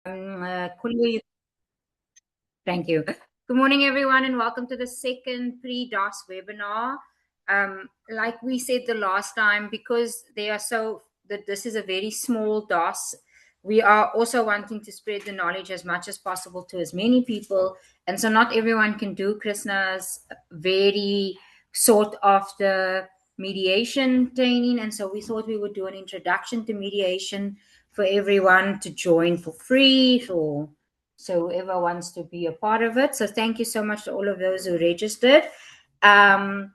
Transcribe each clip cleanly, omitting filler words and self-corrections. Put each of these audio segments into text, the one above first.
Kulu, thank you. Good morning, everyone, and welcome to the second pre-DOS webinar. Like we said the last time, because they are that this is a very small DOS, we are also wanting to spread the knowledge as much as possible to as many people. And so not everyone can do Krishna's very sought after mediation training. And so we thought we would do an introduction to mediation for everyone to join for free, so whoever wants to be a part of it. So thank you so much to all of those who registered. And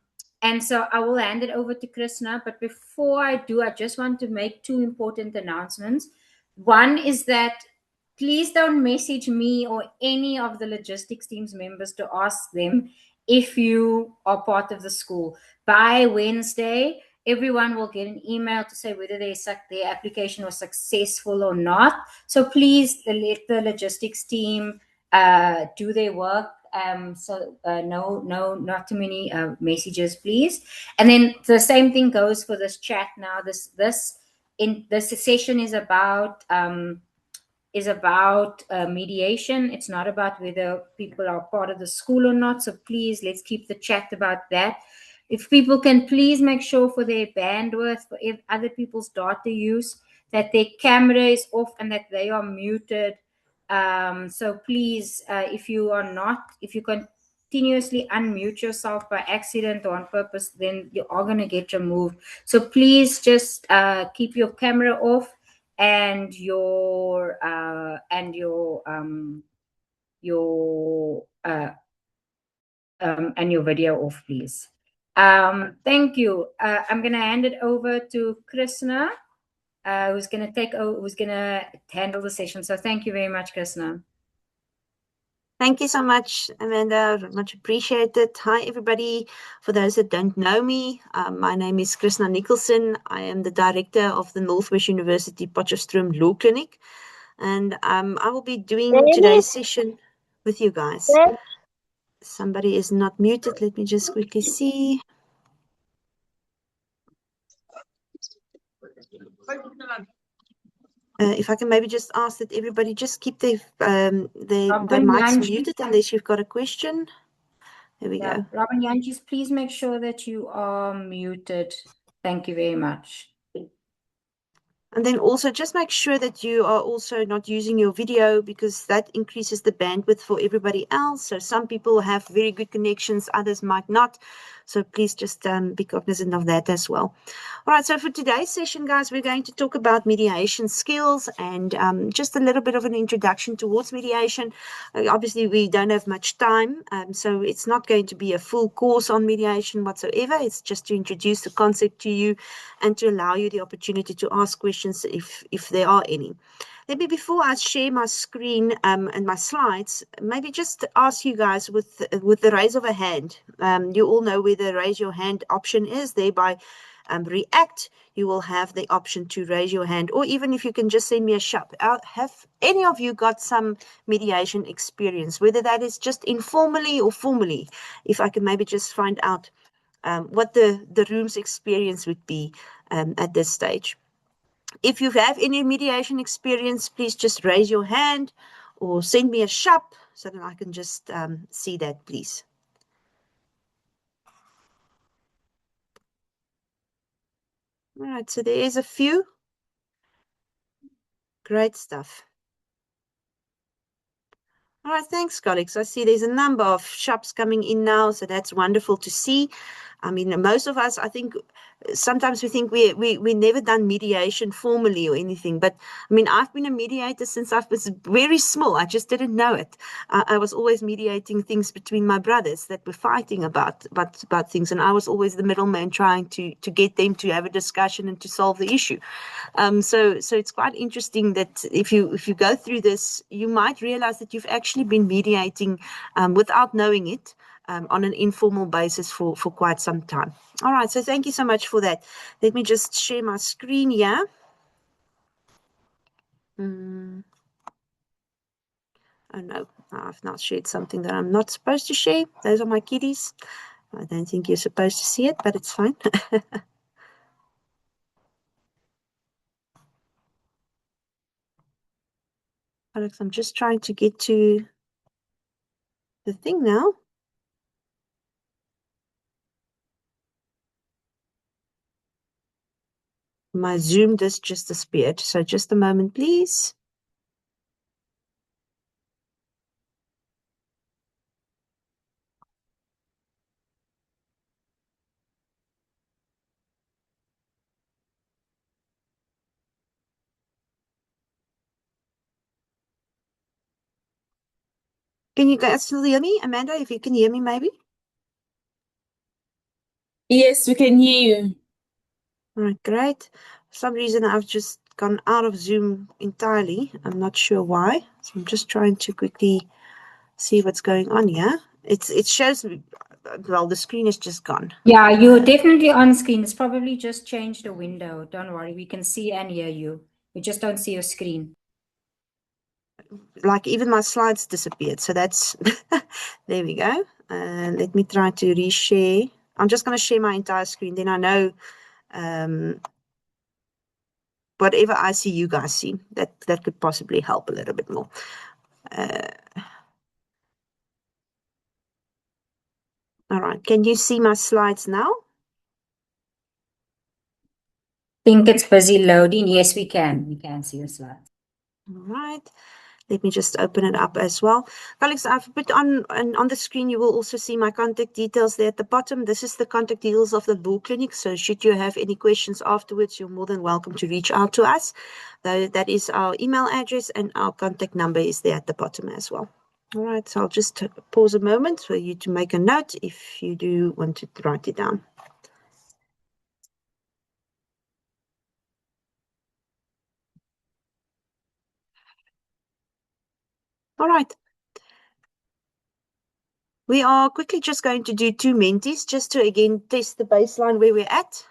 so I will hand it over to Krishna. But before I do, I just want to make two important announcements. One is that please don't message me or any of the logistics team's members to ask them if you are part of the school. By Wednesday, everyone will get an email to say whether their application was successful or not. So please let the logistics team do their work. No, not too many messages, please. And then the same thing goes for this chat now. This session is about mediation. It's not about whether people are part of the school or not. So please, let's keep the chat about that. If people can please make sure for their bandwidth, for other people's data use, that their camera is off and that they are muted. So please, if you continuously unmute yourself by accident or on purpose, then you are going to get removed. So please just keep your camera off and your video off, please. Thank you. I'm going to hand it over to Krishna, who's going to handle the session. So thank you very much, Krishna. Thank you so much, Amanda. Much appreciated. Hi, everybody. For those that don't know me, my name is Krishna Nicholson. I am the director of the Northwest University Potchefstroom Law Clinic. And I will be doing today's session with you guys. Somebody is not muted. Let me just quickly see. If I can maybe just ask that everybody just keep their mics muted unless you've got a question. There we go. Robin Yanchis, please make sure that you are muted. Thank you very much. And then also just make sure that you are also not using your video, because that increases the bandwidth for everybody else. So some people have very good connections, others might not. So please just be cognizant of that as well. All right, so for today's session, guys, we're going to talk about mediation skills and just a little bit of an introduction towards mediation. Obviously, we don't have much time, so it's not going to be a full course on mediation whatsoever. It's just to introduce the concept to you and to allow you the opportunity to ask questions if there are any. Let me, before I share my screen and my slides, maybe just ask you guys with the raise of a hand. You all know where the raise your hand option is. Thereby, React, you will have the option to raise your hand, or even if you can just send me a shout. Have any of you got some mediation experience, whether that is just informally or formally? If I can maybe just find out what the room's experience would be at this stage. If you have any mediation experience, please just raise your hand or send me a shout so that I can just see that, please. All right, so there is a few. Great stuff. All right, thanks, colleagues. I see there's a number of shops coming in now, so that's wonderful to see. I mean, most of us, I think, sometimes we think we never done mediation formally or anything. But, I mean, I've been a mediator since I was very small. I just didn't know it. I was always mediating things between my brothers that were fighting about things. And I was always the middleman trying to get them to have a discussion and to solve the issue. So it's quite interesting that if you go through this, you might realize that you've actually been mediating without knowing it. On an informal basis for quite some time. All right, so thank you so much for that. Let me just share my screen here. Oh no, I've not shared something that I'm not supposed to share. Those are my kitties. I don't think you're supposed to see it, but it's fine. Alex, I'm just trying to get to the thing now. My Zoom just disappeared. So just a moment, please. Can you guys still hear me? Amanda, if you can hear me, maybe? Yes, we can hear you. All right, great. For some reason, I've just gone out of Zoom entirely. I'm not sure why. So I'm just trying to quickly see what's going on here. It shows me, well, the screen is just gone. Yeah, you're definitely on screen. It's probably just changed the window. Don't worry, we can see and hear you. We just don't see your screen. Like even my slides disappeared. So that's, there we go. Let me try to reshare. I'm just going to share my entire screen. Then I know whatever I see, you guys see. That could possibly help a little bit more. All right. Can you see my slides now? Think it's busy loading. Yes, we can. We can see your slides. All right. Let me just open it up as well. Colleagues, I've put on the screen, you will also see my contact details there at the bottom. This is the contact details of the Bull Clinic. So should you have any questions afterwards, you're more than welcome to reach out to us. That is our email address, and our contact number is there at the bottom as well. All right, so I'll just pause a moment for you to make a note if you do want to write it down. All right. We are quickly just going to do 2 mentees just to again test the baseline where we're at.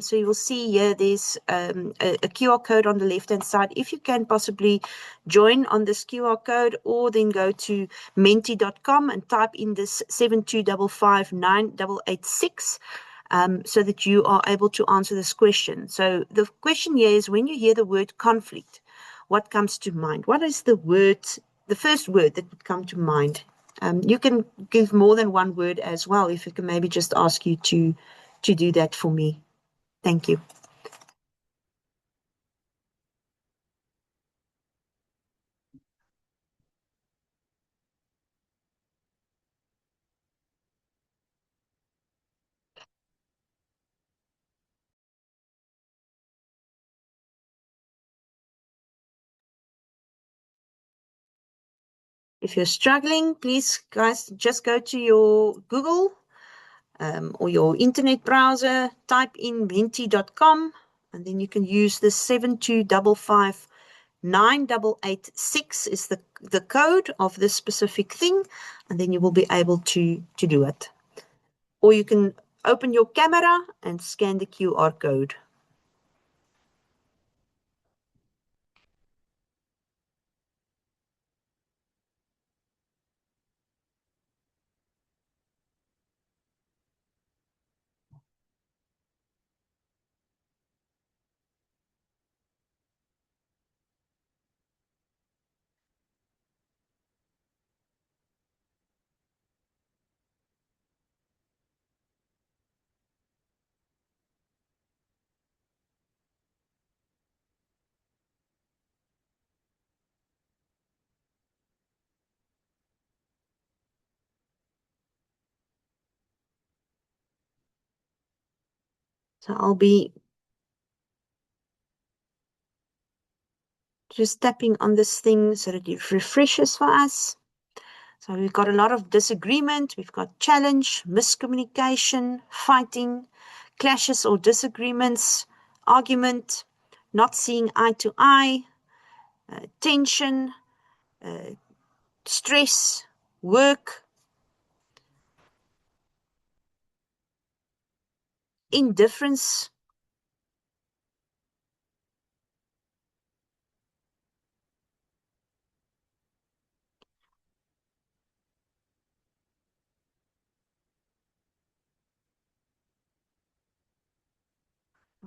So you will see here there's a QR code on the left-hand side. If you can possibly join on this QR code, or then go to menti.com and type in this 72559886 so that you are able to answer this question. So the question here is, when you hear the word conflict, what comes to mind? What is the first word that would come to mind? You can give more than one word as well, if I can maybe just ask you to do that for me. Thank you. If you're struggling, please, guys, just go to your Google or your internet browser, type in menti.com, and then you can use the 72559886 is the code of this specific thing, and then you will be able to do it. Or you can open your camera and scan the QR code. So I'll be just tapping on this thing so that it refreshes for us. So we've got a lot of disagreement, we've got challenge, miscommunication, fighting, clashes or disagreements, argument, not seeing eye to eye, tension, stress, work, indifference,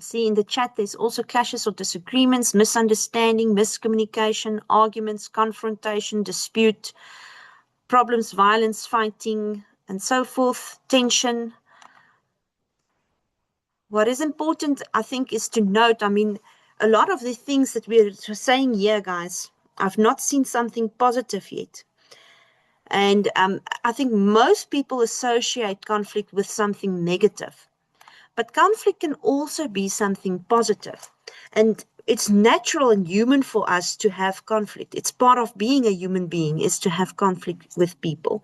See in the chat, there's also clashes or disagreements, misunderstanding, miscommunication, arguments, confrontation, dispute, problems, violence, fighting, and so forth, tension. What is important, I think, is to note, I mean, a lot of the things that we're saying here, guys, I've not seen something positive yet. And I think most people associate conflict with something negative. But conflict can also be something positive. And it's natural and human for us to have conflict. It's part of being a human being, is to have conflict with people.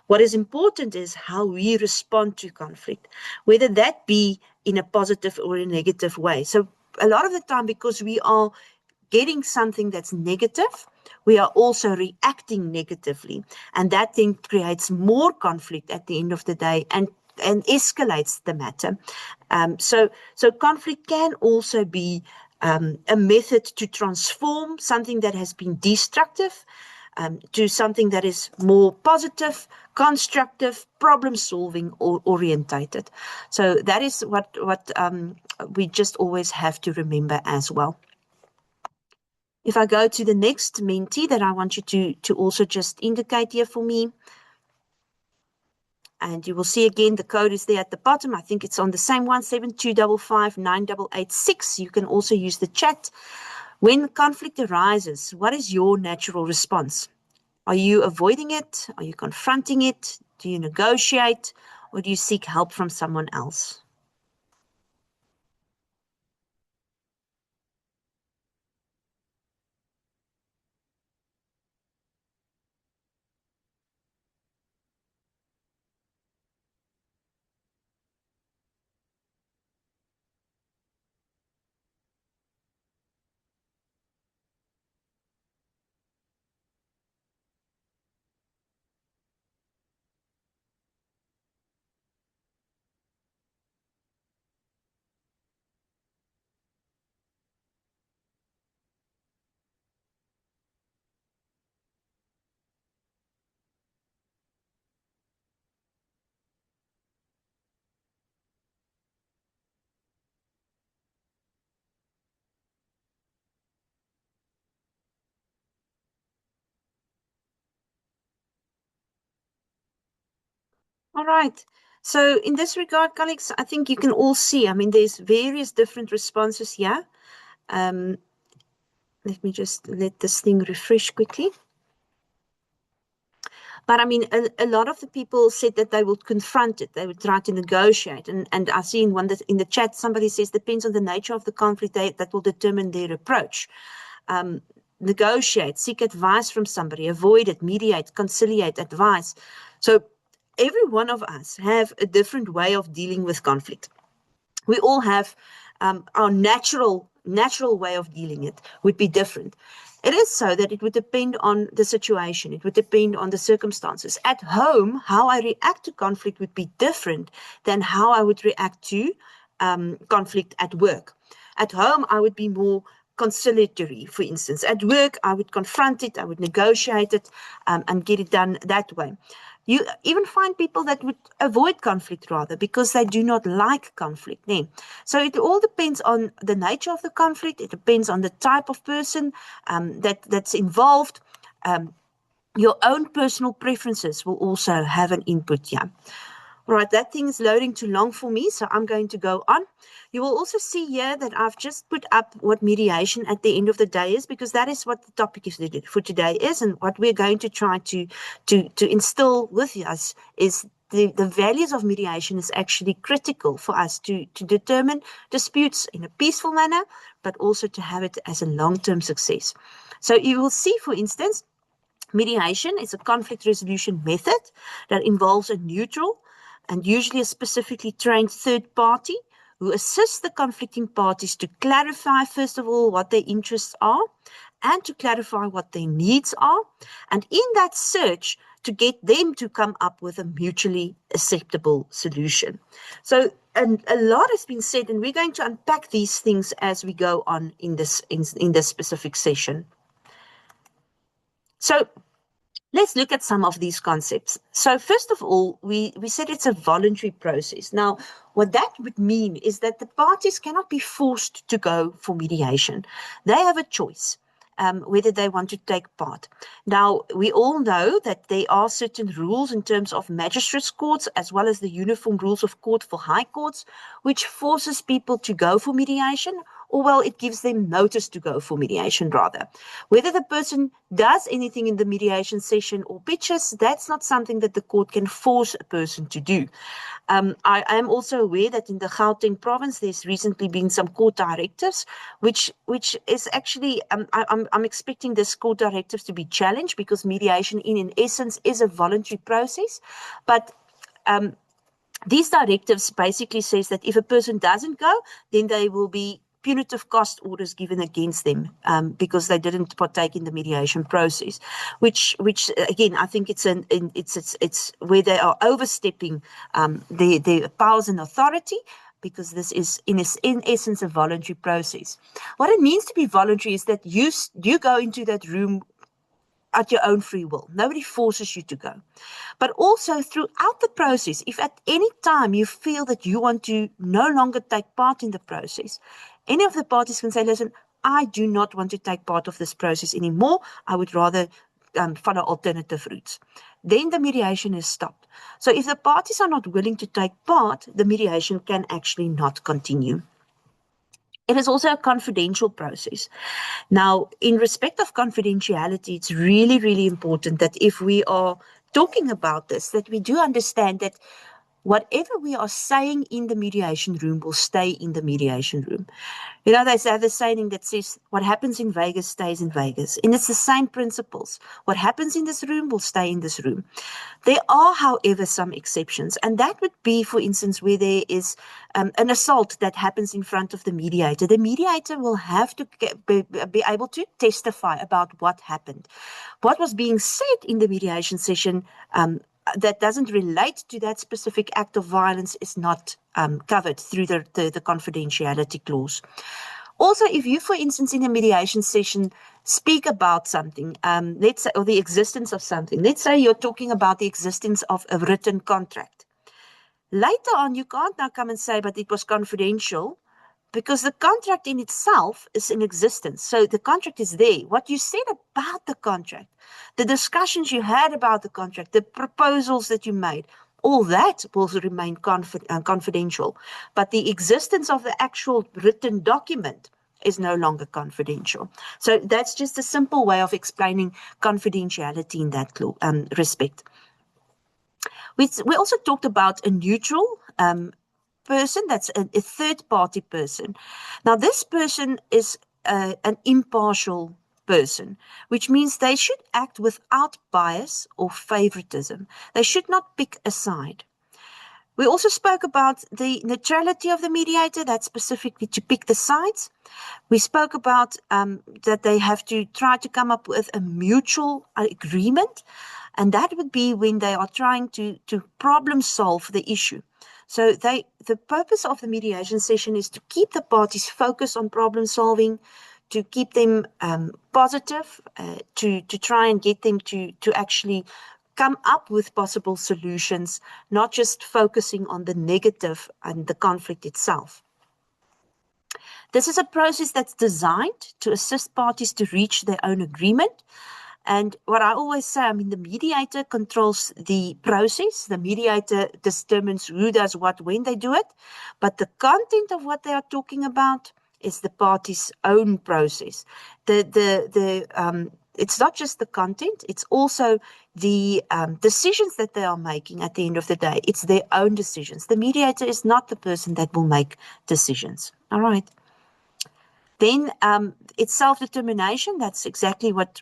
What is important is how we respond to conflict, whether that be in a positive or a negative way. So a lot of the time, because we are getting something that's negative, we are also reacting negatively. And that then creates more conflict at the end of the day and escalates the matter. So conflict can also be a method to transform something that has been destructive to something that is more positive, constructive, problem-solving or orientated. So that is what we just always have to remember as well. If I go to the next mentee that I want you to also just indicate here for me, and you will see again, the code is there at the bottom. I think it's on the same one, 72559886. You can also use the chat. When conflict arises, what is your natural response? Are you avoiding it? Are you confronting it? Do you negotiate? Or do you seek help from someone else? All right. So in this regard, colleagues, I think you can all see, I mean, there's various different responses here. Let me just let this thing refresh quickly. But I mean, a lot of the people said that they would confront it. They would try to negotiate. And I see in in the chat, somebody says, depends on the nature of the conflict, that will determine their approach. Negotiate, seek advice from somebody, avoid it, mediate, conciliate, advise. So every one of us have a different way of dealing with conflict. We all have our natural way of dealing it would be different. It is so that it would depend on the situation. It would depend on the circumstances. At home, how I react to conflict would be different than how I would react to conflict at work. At home, I would be more conciliatory, for instance. At work, I would confront it, I would negotiate it, and get it done that way. You even find people that would avoid conflict rather because they do not like conflict. So it all depends on the nature of the conflict. It depends on the type of person that's involved. Your own personal preferences will also have an input here. All right, that thing is loading too long for me, so I'm going to go on. You will also see here that I've just put up what mediation at the end of the day is, because that is what the topic is for today is, and what we're going to try to instill with us is the values of mediation is actually critical for us to determine disputes in a peaceful manner, but also to have it as a long-term success. So you will see, for instance, mediation is a conflict resolution method that involves a neutral and usually a specifically trained third party who assists the conflicting parties to clarify, first of all, what their interests are and to clarify what their needs are. And in that search, to get them to come up with a mutually acceptable solution. So a lot has been said, and we're going to unpack these things as we go on in this specific session. So Let's look at some of these concepts. So first of all, we said it's a voluntary process. Now, what that would mean is that the parties cannot be forced to go for mediation. They have a choice. Whether they want to take part. Now, we all know that there are certain rules in terms of magistrates' courts, as well as the uniform rules of court for high courts, which forces people to go for mediation, or well, it gives them notice to go for mediation rather. Whether the person does anything in the mediation session or pitches, that's not something that the court can force a person to do. I am also aware that in the Gauteng province, there's recently been some court directives, which is actually, I'm expecting this court directives to be challenged because mediation in essence is a voluntary process. But these directives basically says that if a person doesn't go, then they will be punitive cost orders given against them because they didn't partake in the mediation process, which again I think it's where they are overstepping their powers and authority, because this is in essence a voluntary process. What it means to be voluntary is that you go into that room at your own free will. Nobody forces you to go. But also throughout the process, if at any time you feel that you want to no longer take part in the process, any of the parties can say, listen, I do not want to take part of this process anymore. I would rather follow alternative routes. Then the mediation is stopped. So if the parties are not willing to take part, the mediation can actually not continue. It is also a confidential process. Now, in respect of confidentiality, it's really, really important that if we are talking about this, that we do understand that whatever we are saying in the mediation room will stay in the mediation room. You know, there's the saying that says, what happens in Vegas stays in Vegas. And it's the same principles. What happens in this room will stay in this room. There are, however, some exceptions. And that would be, for instance, where there is an assault that happens in front of the mediator. The mediator will have to be able to testify about what happened. What was being said in the mediation session that doesn't relate to that specific act of violence is not covered through the confidentiality clause. Also, if you, for instance, in a mediation session speak about something, let's say, or the existence of something, let's say you're talking about the existence of a written contract. Later on, you can't now come and say, but it was confidential, because the contract in itself is in existence. So the contract is there. What you said about the contract, the discussions you had about the contract, the proposals that you made, all that will remain confidential. But the existence of the actual written document is no longer confidential. So that's just a simple way of explaining confidentiality in that respect. We also talked about a neutral person, that's a third-party person. Now, this person is an impartial person, which means they should act without bias or favoritism. They should not pick a side. We also spoke about the neutrality of the mediator, that's specifically to pick the sides. We spoke about that they have to try to come up with a mutual agreement, and that would be when they are trying to problem solve the issue. So the purpose of the mediation session is to keep the parties focused on problem solving, to keep them positive, to try and get them to actually come up with possible solutions, not just focusing on the negative and the conflict itself. This is a process that's designed to assist parties to reach their own agreement. And what I always say, I mean, the mediator controls the process. The mediator determines who does what, when they do it. But the content of what they are talking about is the party's own process. It's not just the content, it's also the decisions that they are making at the end of the day. It's their own decisions. The mediator is not the person that will make decisions. All right. Then it's self-determination. That's exactly what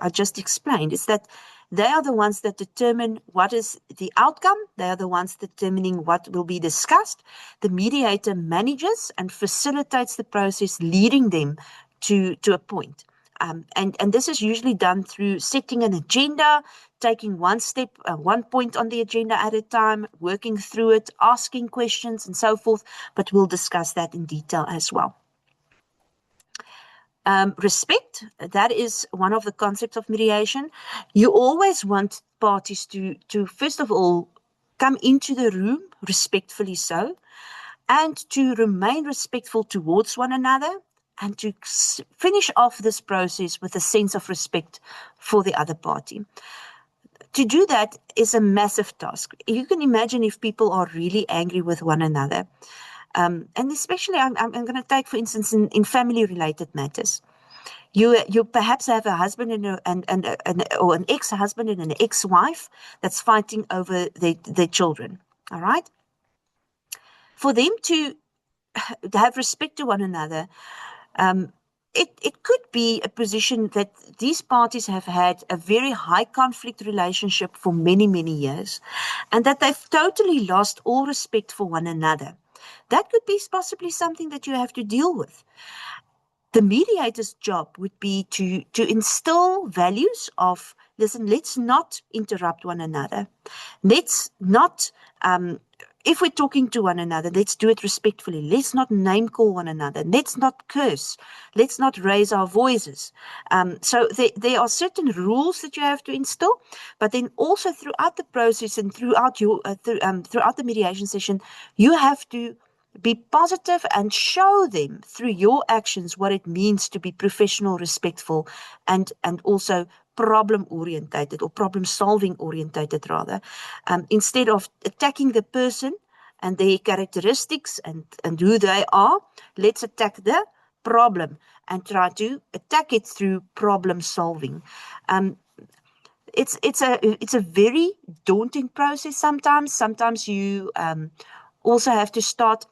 I just explained. Is that they are the ones that determine what is the outcome. They are the ones determining what will be discussed. The mediator manages and facilitates the process, leading them to a point. And this is usually done through setting an agenda, taking one step, one point on the agenda at a time, working through it, asking questions and so forth. But we'll discuss that in detail as well. Respect, that is one of the concepts of mediation. You always want parties to first of all, come into the room respectfully so, and to remain respectful towards one another, and to finish off this process with a sense of respect for the other party. To do that is a massive task. You can imagine if people are really angry with one another. And especially, I'm going to take, for instance, in family-related matters. You perhaps have a husband or an ex-husband and an ex-wife that's fighting over their children. All right? For them to have respect to one another, it could be a position that these parties have had a very high conflict relationship for many, many years, and that they've totally lost all respect for one another. That could be possibly something that you have to deal with. The mediator's job would be to instill values of, listen, let's not interrupt one another. Let's not, if we're talking to one another, let's do it respectfully. Let's not name call one another. Let's not curse. Let's not raise our voices. So there are certain rules that you have to instill, but then also throughout the process and throughout throughout the mediation session, you have to be positive and show them through your actions what it means to be professional, respectful, and also problem-orientated or problem-solving orientated rather. Instead of attacking the person and their characteristics and who they are, let's attack the problem and try to attack it through problem-solving. It's a very daunting process sometimes. Sometimes you also have to start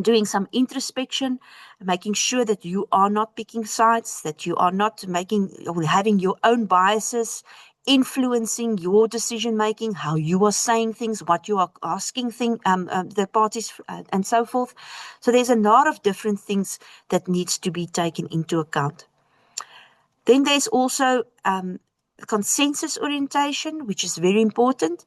doing some introspection, making sure that you are not picking sides, that you are not making or having your own biases influencing your decision making, how you are saying things, what you are asking the parties, and so forth. So there's a lot of different things that needs to be taken into account. Then there's also consensus orientation, which is very important.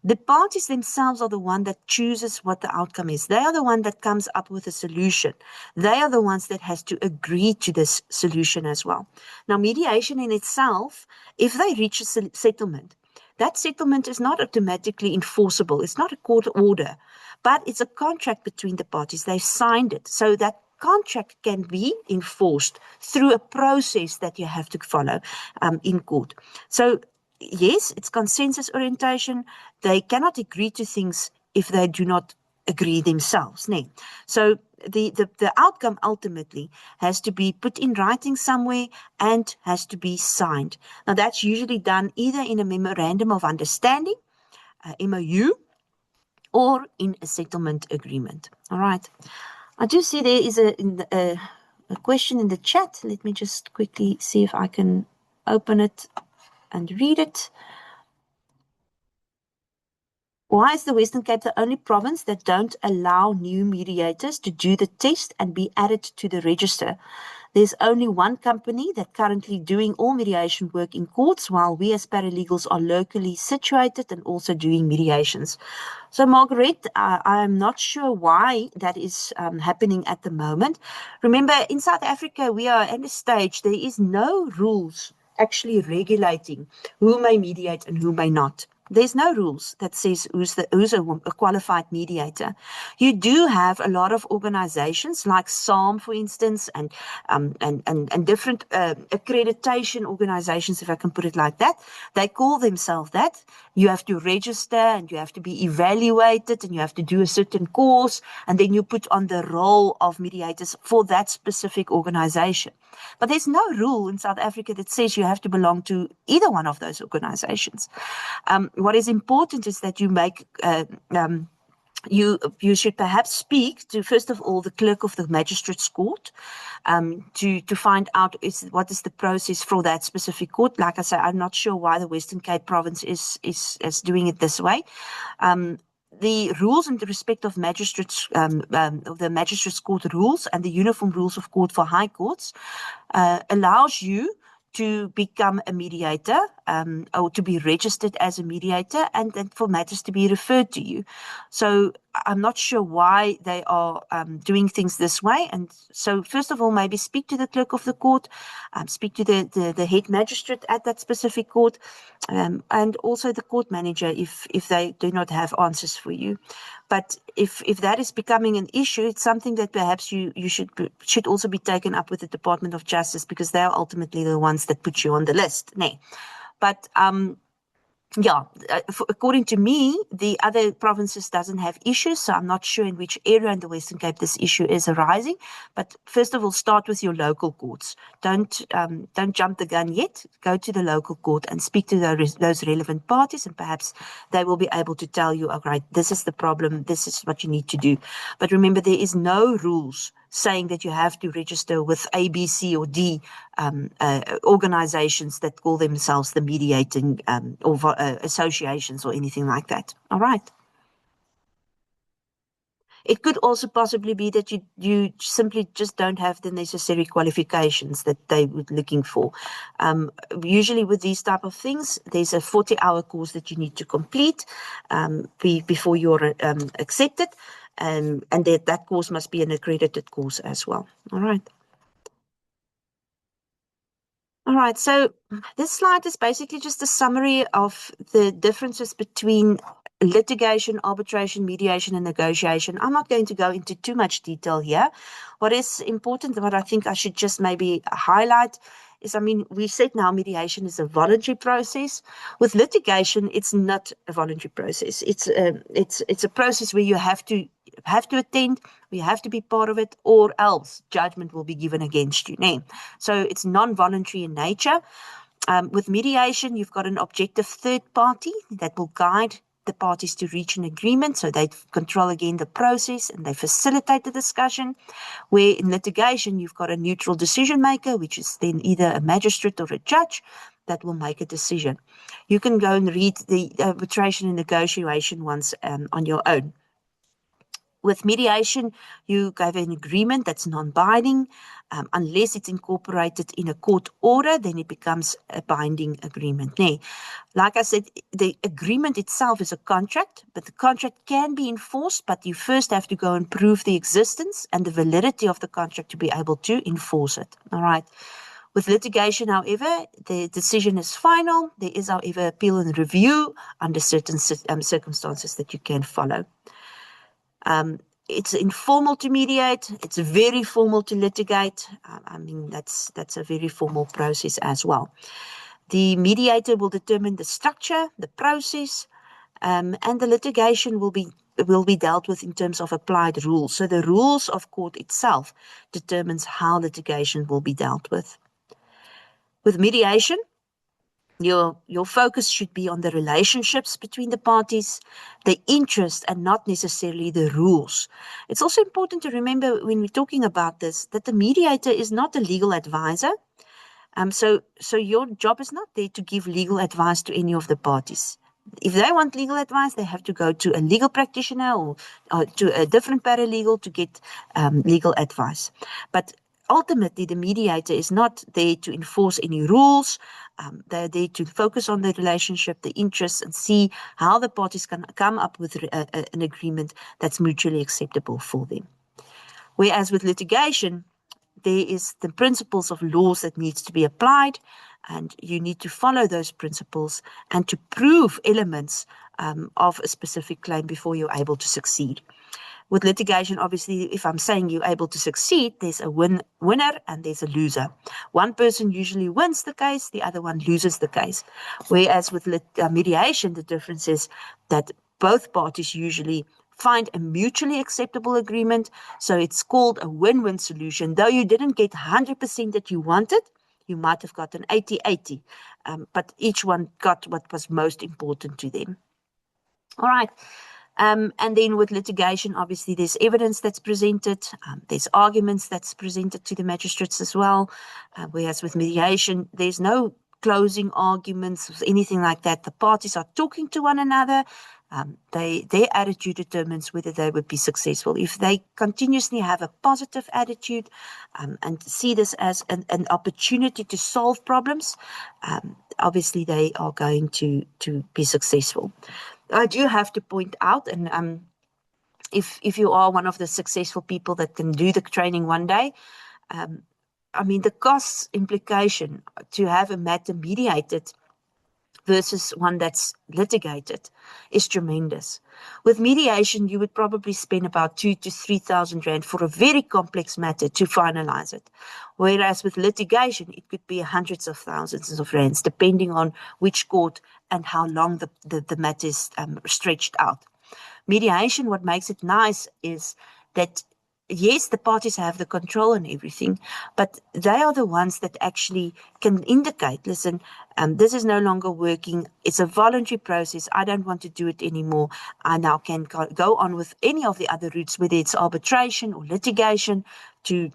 The parties themselves are the one that chooses what the outcome is. They are the one that comes up with a solution. They are the ones that has to agree to this solution as well. Now, mediation in itself, if they reach a settlement, that settlement is not automatically enforceable. It's not a court order, but it's a contract between the parties. They've signed it. So that contract can be enforced through a process that you have to follow in court. So yes, it's consensus orientation. They cannot agree to things if they do not agree themselves. Nee. So the outcome ultimately has to be put in writing somewhere and has to be signed. Now that's usually done either in a memorandum of understanding, MOU, or in a settlement agreement. All right. I do see there is a question in the chat. Let me just quickly see if I can open it and read it. Why is the Western Cape the only province that don't allow new mediators to do the test and be added to the register? There's only one company that currently doing all mediation work in courts, while we as paralegals are locally situated and also doing mediations. So Margaret, I am not sure why that is happening at the moment. Remember, in South Africa, we are at a stage, there is no rules actually regulating who may mediate and who may not. There's no rules that says who's a qualified mediator. You do have a lot of organizations like SAAM, for instance, and different accreditation organizations, if I can put it like that. They call themselves that. You have to register and you have to be evaluated and you have to do a certain course, and then you put on the role of mediators for that specific organization. But there's no rule in South Africa that says you have to belong to either one of those organizations. What is important is that you make, you should perhaps speak to, first of all, the clerk of the magistrate's court to find out what is the process for that specific court. Like I say, I'm not sure why the Western Cape province is doing it this way. The rules in respect of magistrates, the magistrates court rules and the uniform rules of court for high courts allows you to become a mediator or to be registered as a mediator and then for matters to be referred to you. So I'm not sure why they are doing things this way. And so, first of all, maybe speak to the clerk of the court, speak to the head magistrate at that specific court, and also the court manager if they do not have answers for you. But if that is becoming an issue, it's something that perhaps you should also be taken up with the Department of Justice, because they are ultimately the ones that put you on the list. Nee. But yeah, according to me, the other provinces doesn't have issues, so I'm not sure in which area in the Western Cape this issue is arising. But first of all, start with your local courts. Don't jump the gun yet. Go to the local court and speak to those relevant parties, and perhaps they will be able to tell you, all right, this is the problem, this is what you need to do. But remember, there is no rules saying that you have to register with A, B, C, or D organizations that call themselves the mediating or associations or anything like that. All right. It could also possibly be that you simply just don't have the necessary qualifications that they were looking for. Usually with these type of things, there's a 40-hour course that you need to complete before you're accepted. And that course must be an accredited course as well. All right. All right, so this slide is basically just a summary of the differences between litigation, arbitration, mediation, and negotiation. I'm not going to go into too much detail here. What is important, what I think I should just maybe highlight is, I mean, we said now mediation is a voluntary process. With litigation, it's not a voluntary process. It's a process where you have to attend, you have to be part of it, or else judgment will be given against you. So it's non-voluntary in nature. With mediation, you've got an objective third party that will guide the parties to reach an agreement, so they control again the process and they facilitate the discussion. Where in litigation, you've got a neutral decision maker, which is then either a magistrate or a judge that will make a decision. You can go and read the arbitration and negotiation ones on your own. With mediation, you have an agreement that's non-binding. Unless it's incorporated in a court order, then it becomes a binding agreement. Like I said, the agreement itself is a contract, but the contract can be enforced, but you first have to go and prove the existence and the validity of the contract to be able to enforce it. All right. With litigation, however, the decision is final. There is, however, appeal and review under certain circumstances that you can follow. It's informal to mediate. It's very formal to litigate. I mean, that's a very formal process as well. The mediator will determine the structure, the process, and the litigation will be dealt with in terms of applied rules. So the rules of court itself determines how litigation will be dealt with. With mediation, your focus should be on the relationships between the parties, the interest, and not necessarily the rules. It's also important to remember when we're talking about this, that the mediator is not a legal advisor. So your job is not there to give legal advice to any of the parties. If they want legal advice, they have to go to a legal practitioner or to a different paralegal to get legal advice. But ultimately, the mediator is not there to enforce any rules. They're there to focus on the relationship, the interests, and see how the parties can come up with an agreement that's mutually acceptable for them. Whereas with litigation, there is the principles of laws that needs to be applied, and you need to follow those principles and to prove elements of a specific claim before you're able to succeed. With litigation, obviously, if I'm saying you're able to succeed, there's a winner and there's a loser. One person usually wins the case, the other one loses the case. Whereas with mediation, the difference is that both parties usually find a mutually acceptable agreement. So it's called a win-win solution. Though you didn't get 100% that you wanted, you might have got an 80-80, but each one got what was most important to them. All right. And then with litigation, obviously, there's evidence that's presented. There's arguments that's presented to the magistrates as well. Whereas with mediation, there's no closing arguments or anything like that. The parties are talking to one another. Their attitude determines whether they would be successful. If they continuously have a positive attitude and see this as an opportunity to solve problems, obviously they are going to be successful. I do have to point out, and if you are one of the successful people that can do the training one day, I mean, the cost implication to have a matter mediated versus one that's litigated is tremendous. With mediation, you would probably spend about 2,000 to 3,000 rand for a very complex matter to finalize it. Whereas with litigation, it could be hundreds of thousands of rands, depending on which court and how long the matter is stretched out. Mediation, what makes it nice is that yes, the parties have the control and everything, but they are the ones that actually can indicate, listen, this is no longer working. It's a voluntary process. I don't want to do it anymore. I now can go on with any of the other routes, whether it's arbitration or litigation, to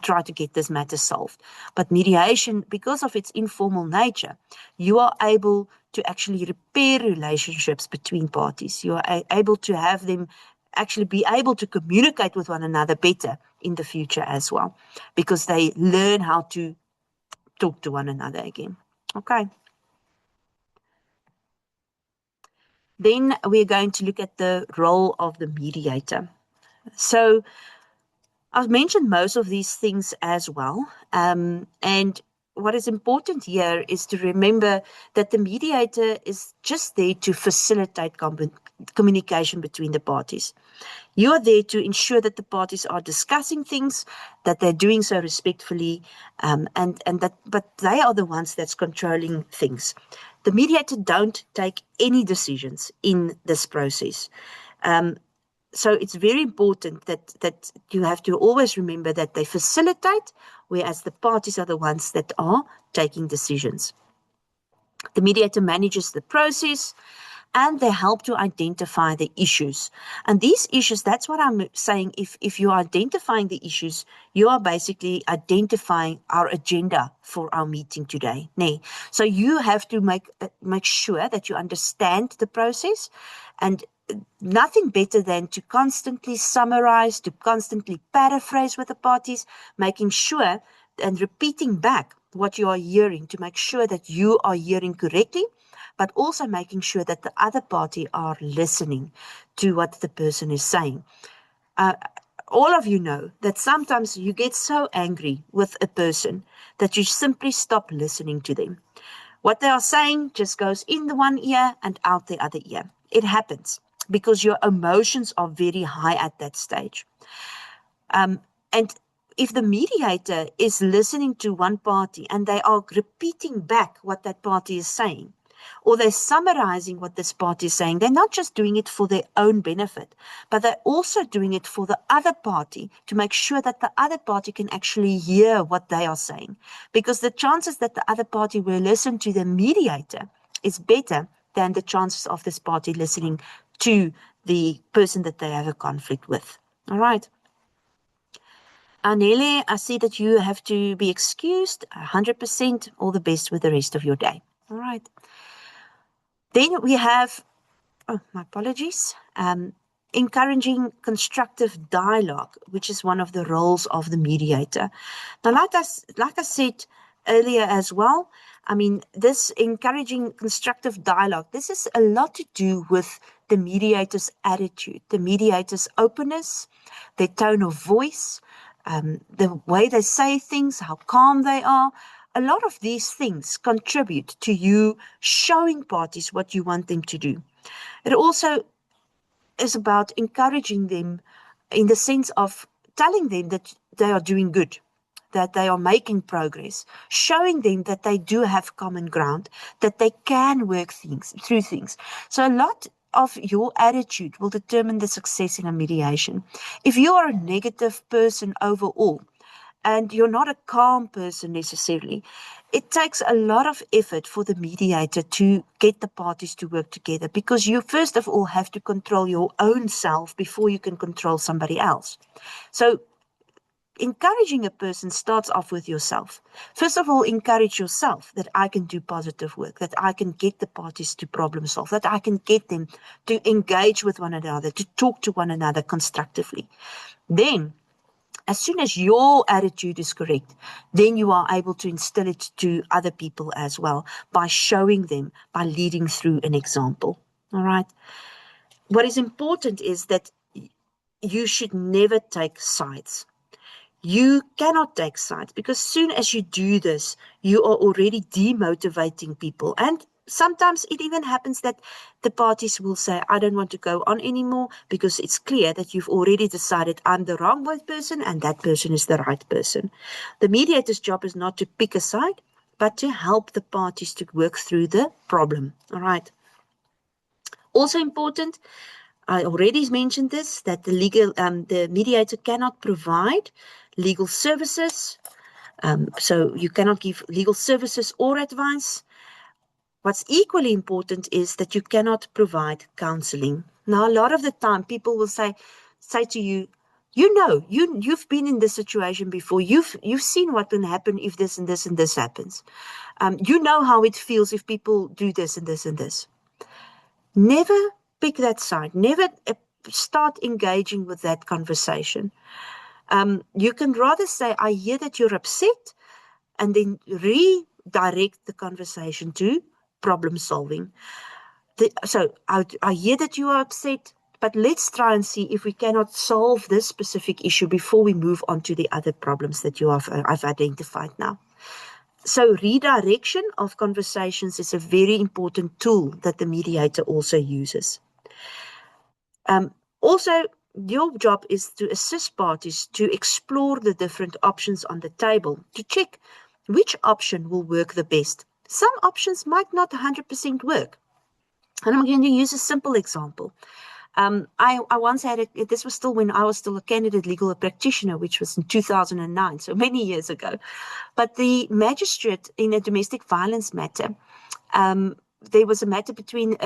try to get this matter solved. But mediation, because of its informal nature, you are able to actually repair relationships between parties. You are able to have them actually be able to communicate with one another better in the future as well, because they learn how to talk to one another again. Okay. Then we're going to look at the role of the mediator. So I've mentioned most of these things as well. And what is important here is to remember that the mediator is just there to facilitate communication between the parties. You are there to ensure that the parties are discussing things, that they're doing so respectfully, but they are the ones that's controlling things. The mediator don't take any decisions in this process. So it's very important that you have to always remember that they facilitate, whereas the parties are the ones that are taking decisions. The mediator manages the process, and they help to identify the issues. And these issues, that's what I'm saying, if you're identifying the issues, you are basically identifying our agenda for our meeting today. So you have to make sure that you understand the process, and nothing better than to constantly summarize, to constantly paraphrase with the parties, making sure and repeating back what you are hearing to make sure that you are hearing correctly, but also making sure that the other party are listening to what the person is saying. All of you know that sometimes you get so angry with a person that you simply stop listening to them. What they are saying just goes in the one ear and out the other ear. It happens because your emotions are very high at that stage. And if the mediator is listening to one party and they are repeating back what that party is saying, or they're summarizing what this party is saying, they're not just doing it for their own benefit, but they're also doing it for the other party to make sure that the other party can actually hear what they are saying. Because the chances that the other party will listen to the mediator is better than the chances of this party listening to the person that they have a conflict with. All right. Anele, I see that you have to be excused. 100%. All the best with the rest of your day. All right. Then we have, my apologies, encouraging constructive dialogue, which is one of the roles of the mediator. Now, like I said earlier as well, I mean, this encouraging constructive dialogue, this is a lot to do with the mediator's attitude, the mediator's openness, their tone of voice, the way they say things, how calm they are. A lot of these things contribute to you showing parties what you want them to do. It also is about encouraging them in the sense of telling them that they are doing good, that they are making progress, showing them that they do have common ground, that they can work through things. So a lot of your attitude will determine the success in a mediation. If you are a negative person overall, and you're not a calm person necessarily, it takes a lot of effort for the mediator to get the parties to work together, because you first of all have to control your own self before you can control somebody else. So encouraging a person starts off with yourself. First of all, encourage yourself that I can do positive work, that I can get the parties to problem solve, that I can get them to engage with one another, to talk to one another constructively. Then, as soon as your attitude is correct, then you are able to instill it to other people as well by showing them, by leading through an example. All right. What is important is that you should never take sides. You cannot take sides, because soon as you do this, you are already demotivating people. And sometimes it even happens that the parties will say, I don't want to go on anymore, because it's clear that you've already decided I'm the wrong person and that person is the right person. The mediator's job is not to pick a side, but to help the parties to work through the problem. All right. Also important, I already mentioned this, that the mediator cannot provide legal services. So you cannot give legal services or advice. What's equally important is that you cannot provide counseling. Now, a lot of the time, people will say to you, you've been in this situation before. You've seen what can happen if this and this and this happens. You know how it feels if people do this and this and this. Never pick that side. Never start engaging with that conversation. You can rather say, I hear that you're upset, and then redirect the conversation to problem solving. So I hear that you are upset, but let's try and see if we cannot solve this specific issue before we move on to the other problems that I've identified now. So redirection of conversations is a very important tool that the mediator also uses. Also, your job is to assist parties to explore the different options on the table, to check which option will work the best. Some options might not 100% work. And I'm going to use a simple example. I once had this was still when I was still a candidate legal practitioner, which was in 2009, so many years ago. But the magistrate in a domestic violence matter, there was a matter between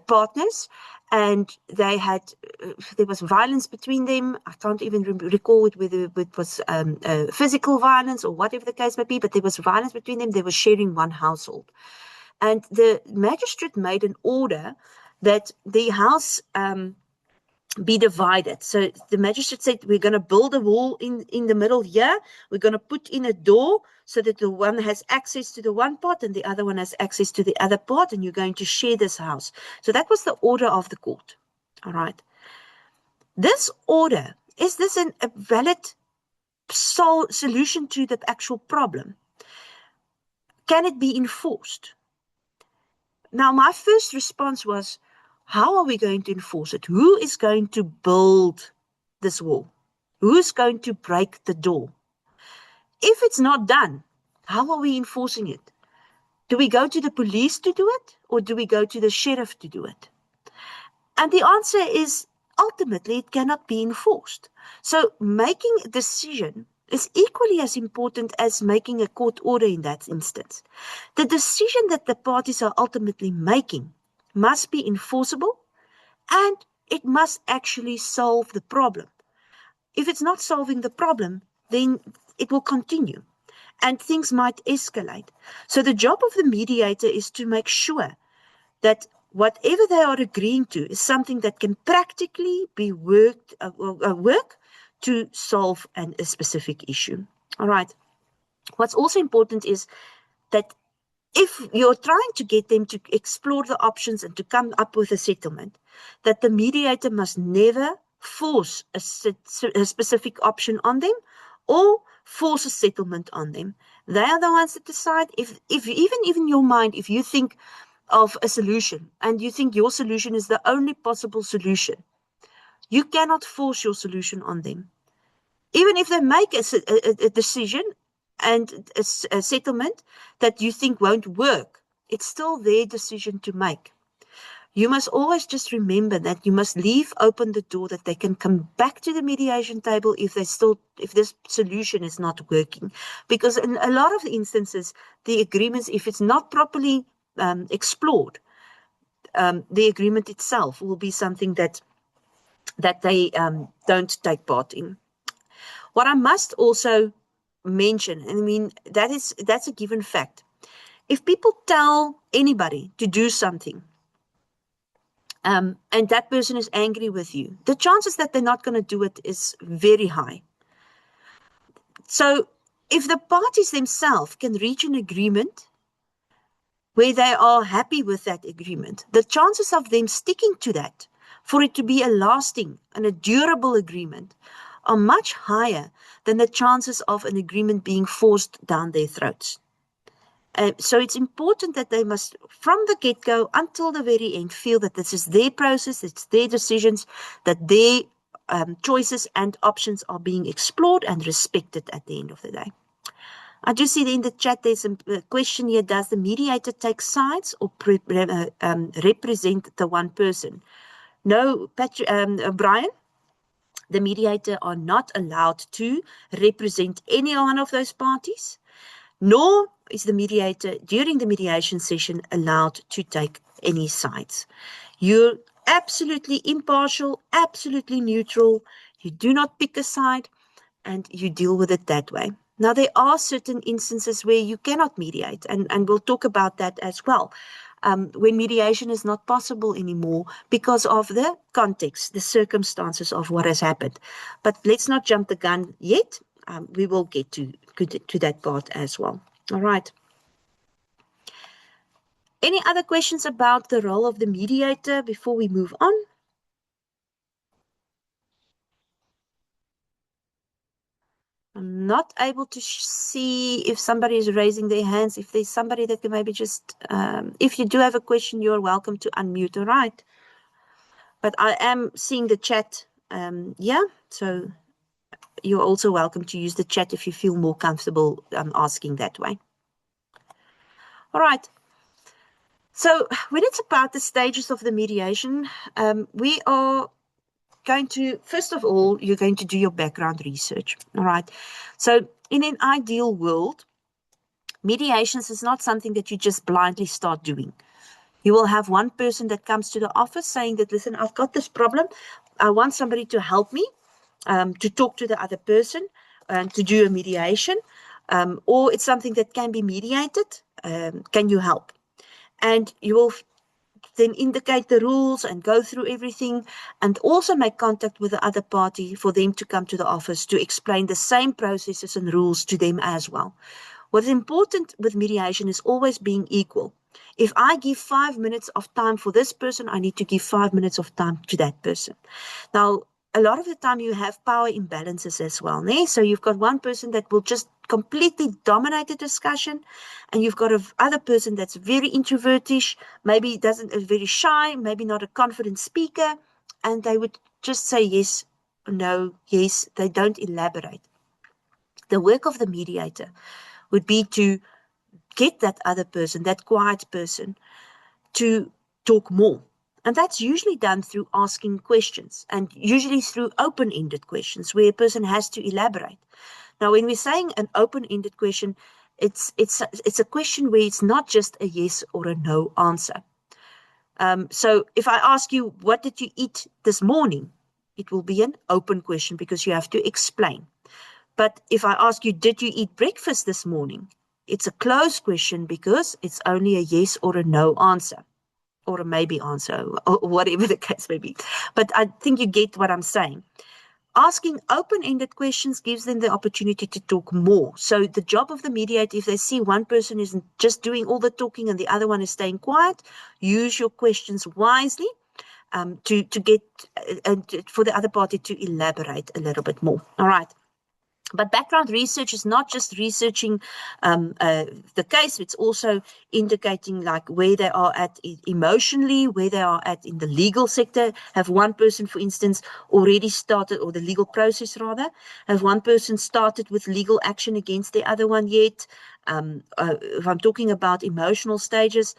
partners, and there was violence between them. I can't even recall whether it was physical violence or whatever the case may be, but there was violence between them. They were sharing one household. And the magistrate made an order that the house be divided. So the magistrate said, we're going to build a wall in the middle here. We're going to put in a door so that the one has access to the one part and the other one has access to the other part, and you're going to share this house. So that was the order of the court. All right. This order, is this a valid solution to the actual problem? Can it be enforced? Now, my first response was, how are we going to enforce it? Who is going to build this wall? Who's going to break the door? If it's not done, how are we enforcing it? Do we go to the police to do it, or do we go to the sheriff to do it? And the answer is, ultimately, it cannot be enforced. So making a decision is equally as important as making a court order in that instance. The decision that the parties are ultimately making must be enforceable, and it must actually solve the problem. If it's not solving the problem, then it will continue and things might escalate. So the job of the mediator is to make sure that whatever they are agreeing to is something that can practically be work to solve a specific issue. All right. What's also important is that if you're trying to get them to explore the options and to come up with a settlement, that the mediator must never force a specific option on them or force a settlement on them. They are the ones that decide. If even in your mind, if you think of a solution and you think your solution is the only possible solution, you cannot force your solution on them. Even if they make a decision and a settlement that you think won't work, it's still their decision to make. You must always just remember that you must leave open the door that they can come back to the mediation table if this solution is not working. Because in a lot of instances, the agreements, if it's not properly explored, the agreement itself will be something that they don't take part in. What I must also mention, I mean, that's a given fact. If people tell anybody to do something, and that person is angry with you, the chances that they're not going to do it is very high. So if the parties themselves can reach an agreement where they are happy with that agreement, the chances of them sticking to that for it to be a lasting and a durable agreement are much higher than the chances of an agreement being forced down their throats. So it's important that they must, from the get-go until the very end, feel that this is their process, it's their decisions, that their choices and options are being explored and respected at the end of the day. I do see in the chat there's a question here, does the mediator take sides or represent the one person? No, Brian, the mediator are not allowed to represent any one of those parties, nor is the mediator during the mediation session allowed to take any sides. You're absolutely impartial, absolutely neutral. You do not pick a side and you deal with it that way. Now, there are certain instances where you cannot mediate, and we'll talk about that as well, when mediation is not possible anymore because of the context, the circumstances of what has happened. But let's not jump the gun yet. We will get to that part as well. All right. Any other questions about the role of the mediator before we move on? I'm not able to see if somebody is raising their hands. If there's somebody that can maybe just, if you do have a question, you're welcome to unmute, all right? But I am seeing the chat, yeah, so you're also welcome to use the chat if you feel more comfortable asking that way. All right. So when it's about the stages of the mediation, we are going to, first of all, you're going to do your background research. All right. So in an ideal world, mediations is not something that you just blindly start doing. You will have one person that comes to the office saying that, listen, I've got this problem. I want somebody to help me to talk to the other person and to do a mediation. Or it's something that can be mediated. Can you help? And you will then indicate the rules and go through everything and also make contact with the other party for them to come to the office to explain the same processes and rules to them as well. What is important with mediation is always being equal. If I give 5 minutes of time for this person, I need to give 5 minutes of time to that person. Now, a lot of the time you have power imbalances as well. So you've got one person that will just completely dominate the discussion, and you've got another person that's very introvertish, maybe very shy, maybe not a confident speaker, and they would just say yes, no, yes, they don't elaborate. The work of the mediator would be to get that other person, that quiet person, to talk more. And that's usually done through asking questions, and usually through open-ended questions where a person has to elaborate. Now, when we're saying an open-ended question, it's a question where it's not just a yes or a no answer. So if I ask you, what did you eat this morning? It will be an open question because you have to explain. But if I ask you, did you eat breakfast this morning? It's a closed question because it's only a yes or a no answer, or a maybe answer, or whatever the case may be. But I think you get what I'm saying. Asking open-ended questions gives them the opportunity to talk more. So the job of the mediator, if they see one person isn't just doing all the talking and the other one is staying quiet, use your questions wisely to get for the other party to elaborate a little bit more. All right. But background research is not just researching the case, it's also indicating like where they are at emotionally, where they are at in the legal sector. Have one person, for instance, already started, or the legal process rather, have one person started with legal action against the other one yet? If I'm talking about emotional stages,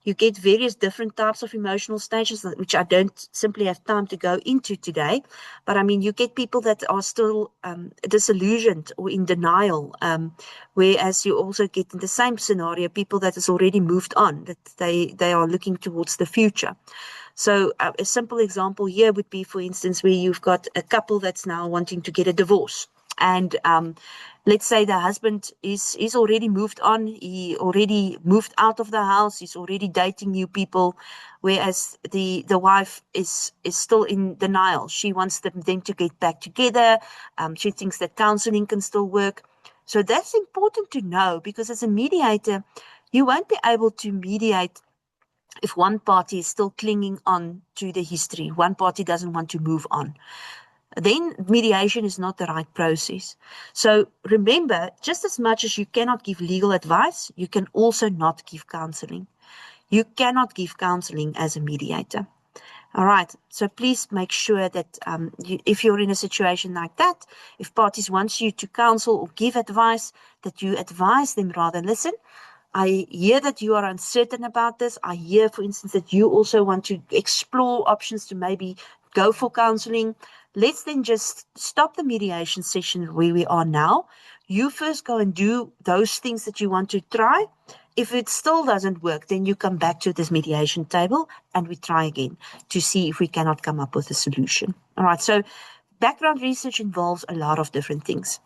you get various different types of emotional stages, which I don't simply have time to go into today. But I mean, you get people that are still disillusioned or in denial, whereas you also get in the same scenario, people that has already moved on, that they are looking towards the future. So a simple example here would be, for instance, where you've got a couple that's now wanting to get a divorce. And let's say the husband is already moved on. He already moved out of the house. He's already dating new people, whereas the wife is still in denial. She wants them to get back together. She thinks that counseling can still work. So that's important to know, because as a mediator, you won't be able to mediate if one party is still clinging on to the history, one party doesn't want to move on, then mediation is not the right process. So remember, just as much as you cannot give legal advice, you can also not give counseling. You cannot give counseling as a mediator. All right, so please make sure that if you're in a situation like that, if parties want you to counsel or give advice, that you advise them rather, listen, I hear that you are uncertain about this. I hear, for instance, that you also want to explore options to maybe go for counseling. Let's then just stop the mediation session where we are now. You first go and do those things that you want to try. If it still doesn't work, then you come back to this mediation table and we try again to see if we cannot come up with a solution. All right, so background research involves a lot of different things.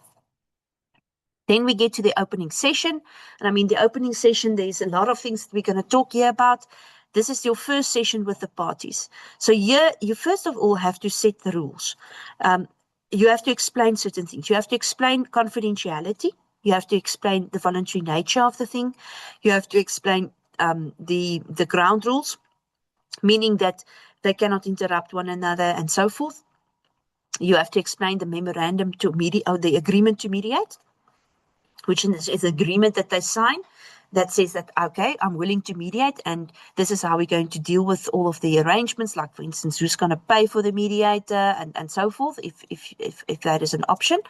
Then we get to the opening session. And I mean, the opening session, there's a lot of things that we're going to talk here about. This is your first session with the parties. So here, you first of all have to set the rules. You have to explain certain things. You have to explain confidentiality. You have to explain the voluntary nature of the thing. You have to explain the ground rules, meaning that they cannot interrupt one another and so forth. You have to explain the memorandum to mediate, or the agreement to mediate, which is an agreement that they sign that says that, okay, I'm willing to mediate, and this is how we're going to deal with all of the arrangements, like, for instance, who's going to pay for the mediator and so forth, if that is an option,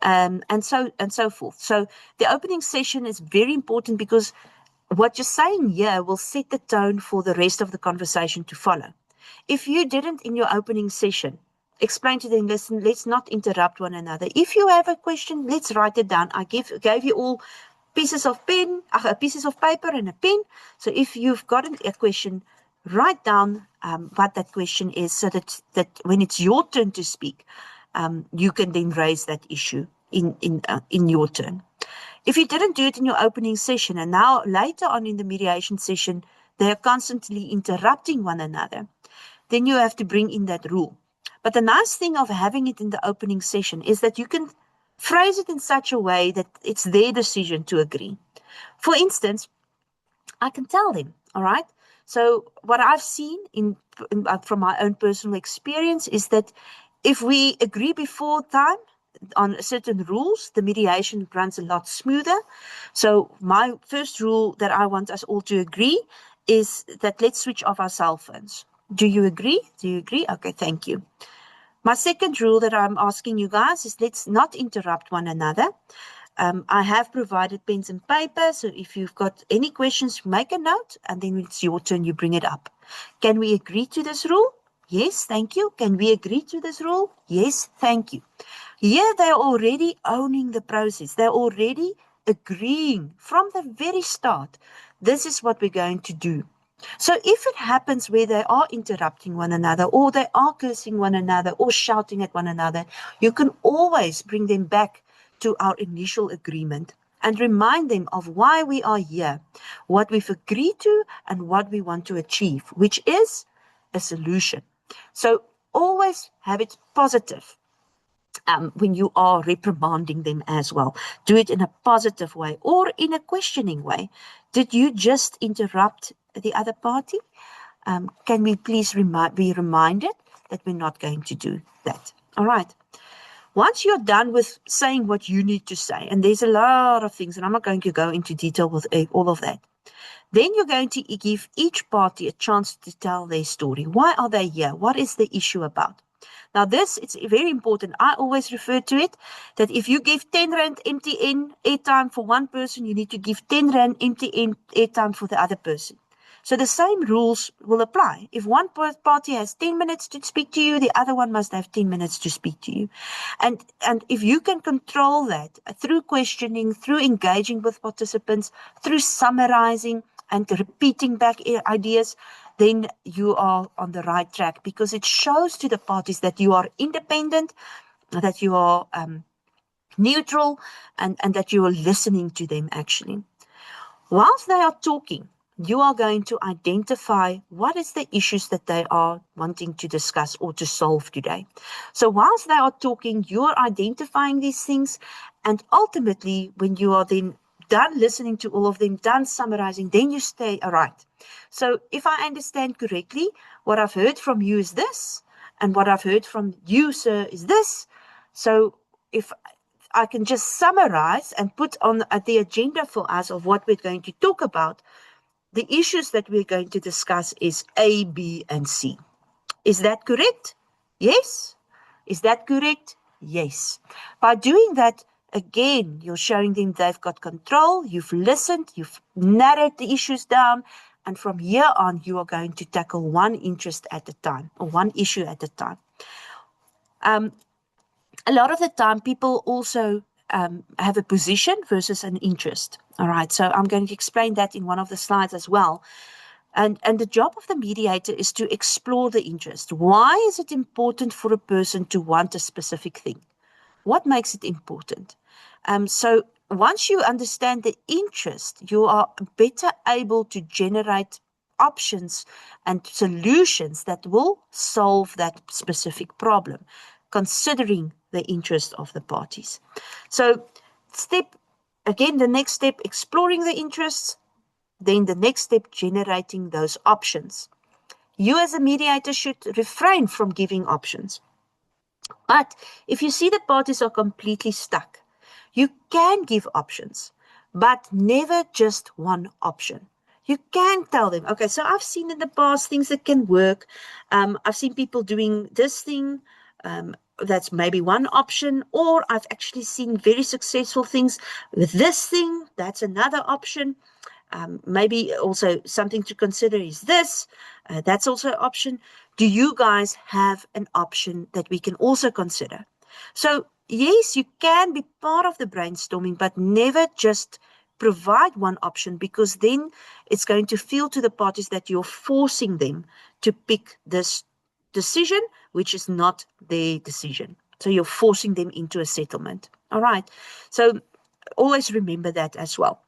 and so forth. So the opening session is very important because what you're saying here will set the tone for the rest of the conversation to follow. If you didn't in your opening session explain to them, listen, let's not interrupt one another. If you have a question, let's write it down. I gave you all pieces of paper and a pen. So if you've got a question, write down what that question is, so that when it's your turn to speak, you can then raise that issue in your turn. If you didn't do it in your opening session, and now later on in the mediation session, they are constantly interrupting one another, then you have to bring in that rule. But the nice thing of having it in the opening session is that you can phrase it in such a way that it's their decision to agree. For instance, I can tell them, all right? So what I've seen from my own personal experience is that if we agree before time on certain rules, the mediation runs a lot smoother. So my first rule that I want us all to agree is that let's switch off our cell phones. Do you agree? Do you agree? Okay, thank you. My second rule that I'm asking you guys is let's not interrupt one another. I have provided pens and paper, so if you've got any questions, make a note, and then it's your turn, you bring it up. Can we agree to this rule? Yes, thank you. Can we agree to this rule? Yes, thank you. Here they're already owning the process. They're already agreeing from the very start. This is what we're going to do. So if it happens where they are interrupting one another, or they are cursing one another, or shouting at one another, you can always bring them back to our initial agreement and remind them of why we are here, what we've agreed to, and what we want to achieve, which is a solution. So always have it positive. When you are reprimanding them as well, do it in a positive way or in a questioning way. Did you just interrupt the other party? Can we please be reminded that we're not going to do that? All right. Once you're done with saying what you need to say, and there's a lot of things, and I'm not going to go into detail with all of that, then you're going to give each party a chance to tell their story. Why are they here? What is the issue about? Now this, it's very important. I always refer to it that if you give 10 Rand MTN airtime for one person, you need to give 10 Rand MTN airtime for the other person. So the same rules will apply. If one party has 10 minutes to speak to you, the other one must have 10 minutes to speak to you. And if you can control that through questioning, through engaging with participants, through summarizing and repeating back ideas, then you are on the right track, because it shows to the parties that you are independent, that you are neutral, and that you are listening to them actually. Whilst they are talking, you are going to identify what is the issues that they are wanting to discuss or to solve today. So whilst they are talking, you are identifying these things, and ultimately when you are then done listening to all of them, done summarizing, then you say, all right, So if I understand correctly, what I've heard from you is this, and what I've heard from you, sir, is this. So if I can just summarize and put on the agenda for us of what we're going to talk about, the issues that we're going to discuss is A, B, and C. Is that correct? Yes. Is that correct? Yes. By doing that, again, you're showing them they've got control, you've listened, you've narrowed the issues down, and from here on, you are going to tackle one interest at a time, or one issue at a time. A lot of the time, people also have a position versus an interest. All right, so I'm going to explain that in one of the slides as well. And the job of the mediator is to explore the interest. Why is it important for a person to want a specific thing? What makes it important? So once you understand the interest, you are better able to generate options and solutions that will solve that specific problem, considering the interest of the parties. So the next step, exploring the interests. Then the next step, generating those options. You as a mediator should refrain from giving options. But if you see the parties are completely stuck, you can give options, but never just one option. You can tell them, okay, so I've seen in the past things that can work. I've seen people doing this thing. That's maybe one option, or I've actually seen very successful things with this thing. That's another option. Maybe also something to consider is this. That's also an option. Do you guys have an option that we can also consider? So yes, you can be part of the brainstorming, but never just provide one option, because then it's going to feel to the parties that you're forcing them to pick this decision, which is not their decision. So you're forcing them into a settlement. All right. So always remember that as well.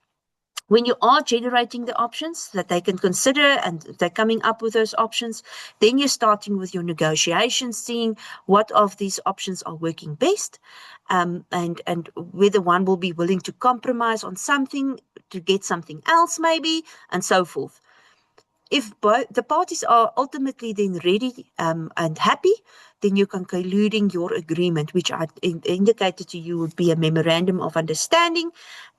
When you are generating the options that they can consider and they're coming up with those options, then you're starting with your negotiations, seeing what of these options are working best, and whether one will be willing to compromise on something to get something else maybe, and so forth. If both the parties are ultimately then ready and happy, then you can concluding your agreement, which I indicated to you would be a memorandum of understanding.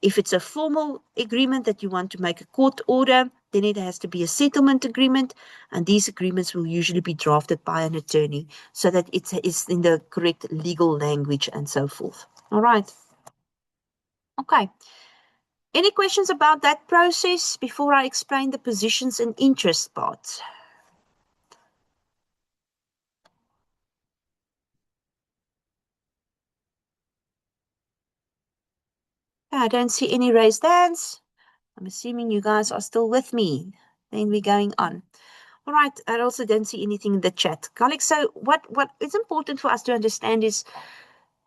If it's a formal agreement that you want to make a court order, then it has to be a settlement agreement, and these agreements will usually be drafted by an attorney so that it is in the correct legal language and so forth. All right. Okay. Any questions about that process before I explain the positions and interest part? I don't see any raised hands. I'm assuming you guys are still with me. Then we're going on. All right, I also don't see anything in the chat. Colleagues, so what is important for us to understand is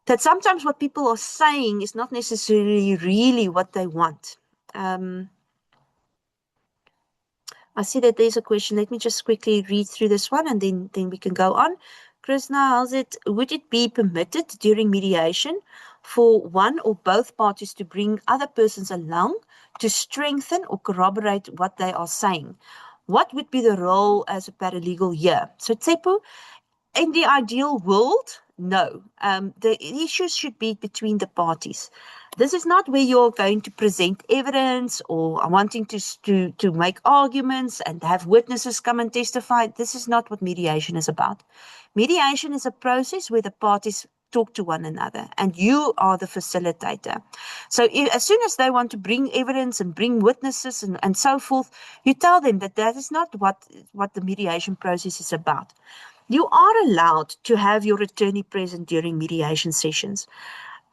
that sometimes what people are saying is not necessarily really what they want. I see that there's a question. Let me just quickly read through this one, and then we can go on. Krishna, would it be permitted during mediation for one or both parties to bring other persons along to strengthen or corroborate what they are saying? What would be the role as a paralegal here? So Tsepo, in the ideal world, no. The issues should be between the parties. This is not where you're going to present evidence or wanting to make arguments and have witnesses come and testify. This is not what mediation is about. Mediation is a process where the parties talk to one another, and you are the facilitator. So as soon as they want to bring evidence and bring witnesses and so forth, you tell them that is not what the mediation process is about. You are allowed to have your attorney present during mediation sessions.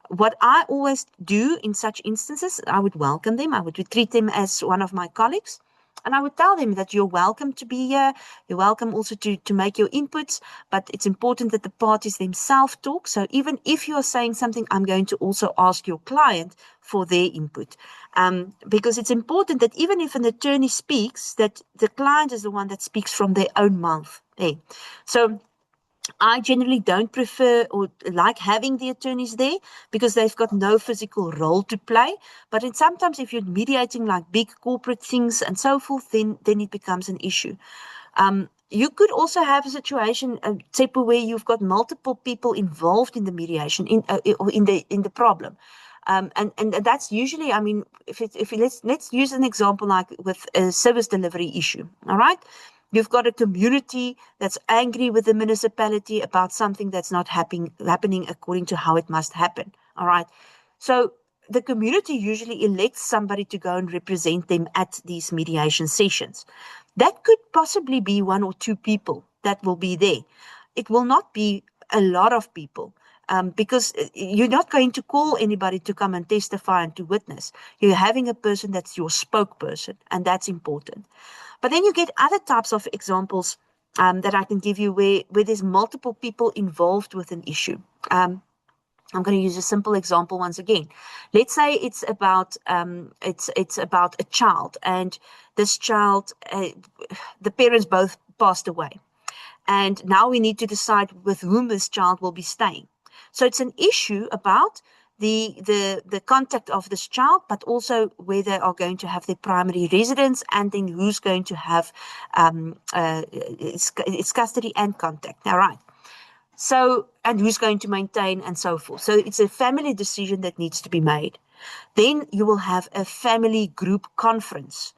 What I always do in such instances, I would welcome them. I would treat them as one of my colleagues. And I would tell them that you're welcome to be here. You're welcome also to make your inputs. But it's important that the parties themselves talk. So even if you're saying something, I'm going to also ask your client for their input. Because it's important that even if an attorney speaks, that the client is the one that speaks from their own mouth. So I generally don't prefer or like having the attorneys there because they've got no physical role to play. But sometimes if you're mediating like big corporate things and so forth, then it becomes an issue. You could also have a situation, Tsepo, where you've got multiple people involved in the mediation, or in the problem. And that's usually, I mean, if let's use an example like with a service delivery issue. All right. You've got a community that's angry with the municipality about something that's not happening according to how it must happen. All right. So the community usually elects somebody to go and represent them at these mediation sessions. That could possibly be 1 or 2 people that will be there. It will not be a lot of people. Because you're not going to call anybody to come and testify and to witness. You're having a person that's your spokesperson, and that's important. But then you get other types of examples that I can give you where there's multiple people involved with an issue. I'm going to use a simple example once again. Let's say it's about a child, and this child, the parents both passed away, and now we need to decide with whom this child will be staying. So it's an issue about the contact of this child, but also where they are going to have their primary residence, and then who's going to have its custody and contact. All right. So, and who's going to maintain and so forth. So it's a family decision that needs to be made. Then you will have a family group conference.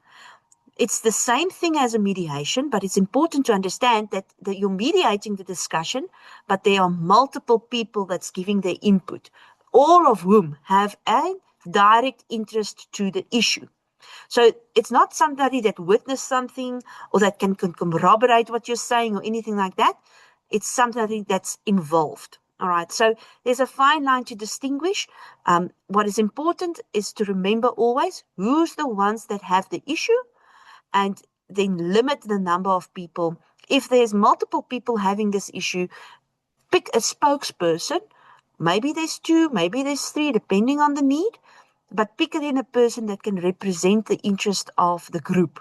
It's the same thing as a mediation, but it's important to understand that you're mediating the discussion, but there are multiple people that's giving their input, all of whom have a direct interest to the issue. So it's not somebody that witnessed something or that can corroborate what you're saying or anything like that. It's somebody that's involved. All right. So there's a fine line to distinguish. What is important is to remember always who's the ones that have the issue, and then limit the number of people. If there's multiple people having this issue, pick a spokesperson. Maybe there's 2, maybe there's 3, depending on the need. But pick it in a person that can represent the interest of the group.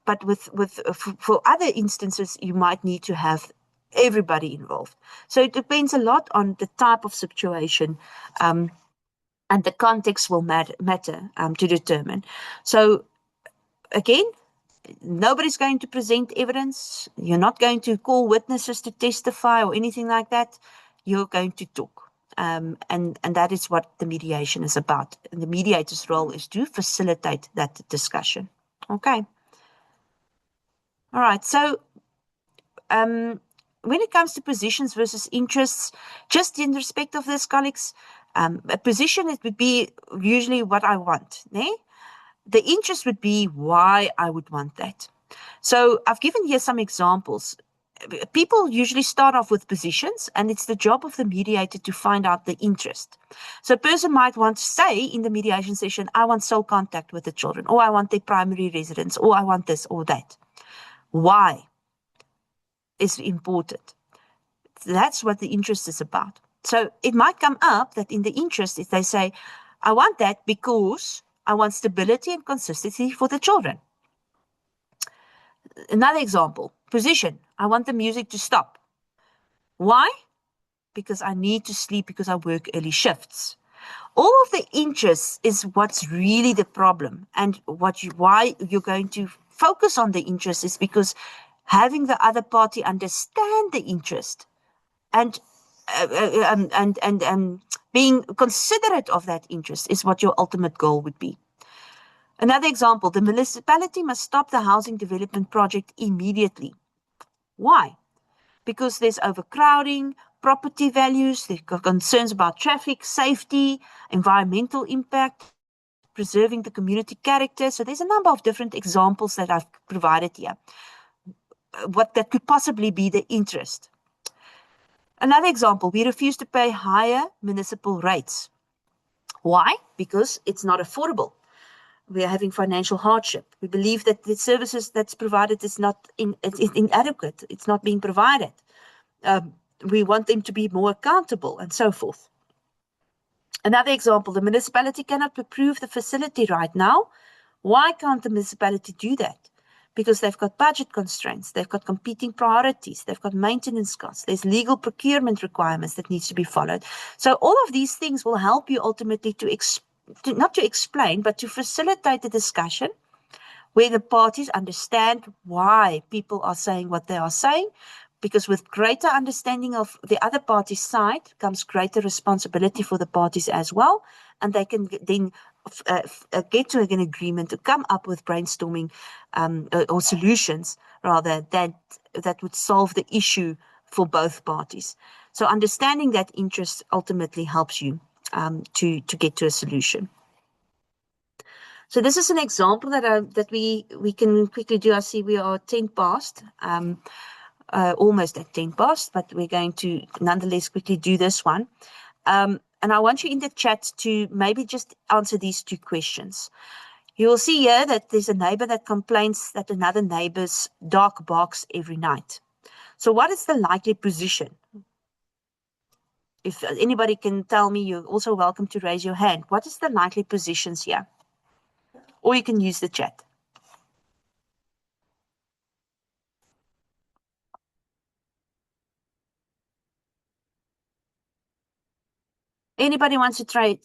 But for other instances, you might need to have everybody involved. So it depends a lot on the type of situation, and the context will matter to determine. So again, nobody's going to present evidence. You're not going to call witnesses to testify or anything like that. You're going to talk. And that is what the mediation is about. And the mediator's role is to facilitate that discussion. Okay. All right. So when it comes to positions versus interests, just in respect of this, colleagues, a position, it would be usually what I want. The interest would be why I would want that. So I've given here some examples. People usually start off with positions, and it's the job of the mediator to find out the interest. So a person might want to say in the mediation session, I want sole contact with the children, or I want their primary residence, or I want this or that. Why is important. That's what the interest is about. So it might come up that in the interest, if they say, I want that because I want stability and consistency for the children. Another example, position. I want the music to stop. Why? Because I need to sleep because I work early shifts. All of the interests is what's really the problem. And why you're going to focus on the interest is because having the other party understand the interest and being considerate of that interest is what your ultimate goal would be. Another example, the municipality must stop the housing development project immediately. Why? Because there's overcrowding, property values, there are concerns about traffic, safety, environmental impact, preserving the community character. So there's a number of different examples that I've provided here. What that could possibly be the interest. Another example, we refuse to pay higher municipal rates. Why? Because it's not affordable. We are having financial hardship. We believe that the services that's provided is not inadequate. It's not being provided. We want them to be more accountable and so forth. Another example, the municipality cannot approve the facility right now. Why can't the municipality do that? because they've got budget constraints, they've got competing priorities, they've got maintenance costs, there's legal procurement requirements that needs to be followed. So all of these things will help you ultimately not to explain, but to facilitate the discussion where the parties understand why people are saying what they are saying, because with greater understanding of the other party's side comes greater responsibility for the parties as well, and they can then get to an agreement to come up with brainstorming or solutions rather that would solve the issue for both parties. So understanding that interest ultimately helps you to get to a solution. So this is an example that we can quickly do. I see we are 10 past, almost at 10 past, but we're going to nonetheless quickly do this one. And I want you in the chat to maybe just answer these two questions. You will see here that there's a neighbor that complains that another neighbor's dog barks every night. So what is the likely position? If anybody can tell me, you're also welcome to raise your hand. What is the likely positions here? Or you can use the chat. Anybody wants to try?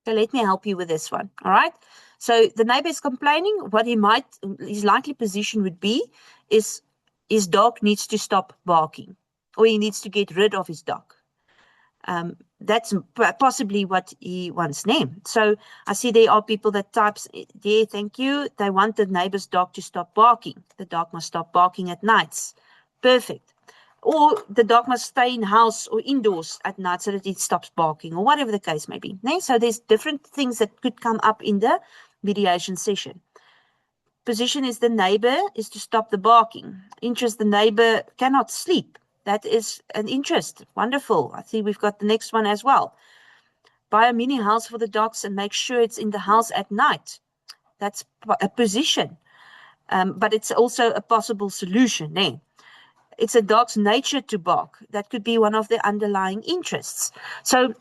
So let me help you with this one. All right. So the neighbor is complaining. What his likely position would be is his dog needs to stop barking, or he needs to get rid of his dog. That's possibly what he wants named. So I see there are people that types, yeah, thank you. They want the neighbor's dog to stop barking. The dog must stop barking at nights. Perfect. Or the dog must stay in house or indoors at night so that it stops barking, or whatever the case may be. So there's different things that could come up in the mediation session. Position is the neighbor is to stop the barking. Interest, the neighbor cannot sleep. That is an interest. Wonderful. I see we've got the next one as well. Buy a mini house for the dogs and make sure it's in the house at night. That's a position. But it's also a possible solution. It's a dog's nature to bark. That could be one of the underlying interests. So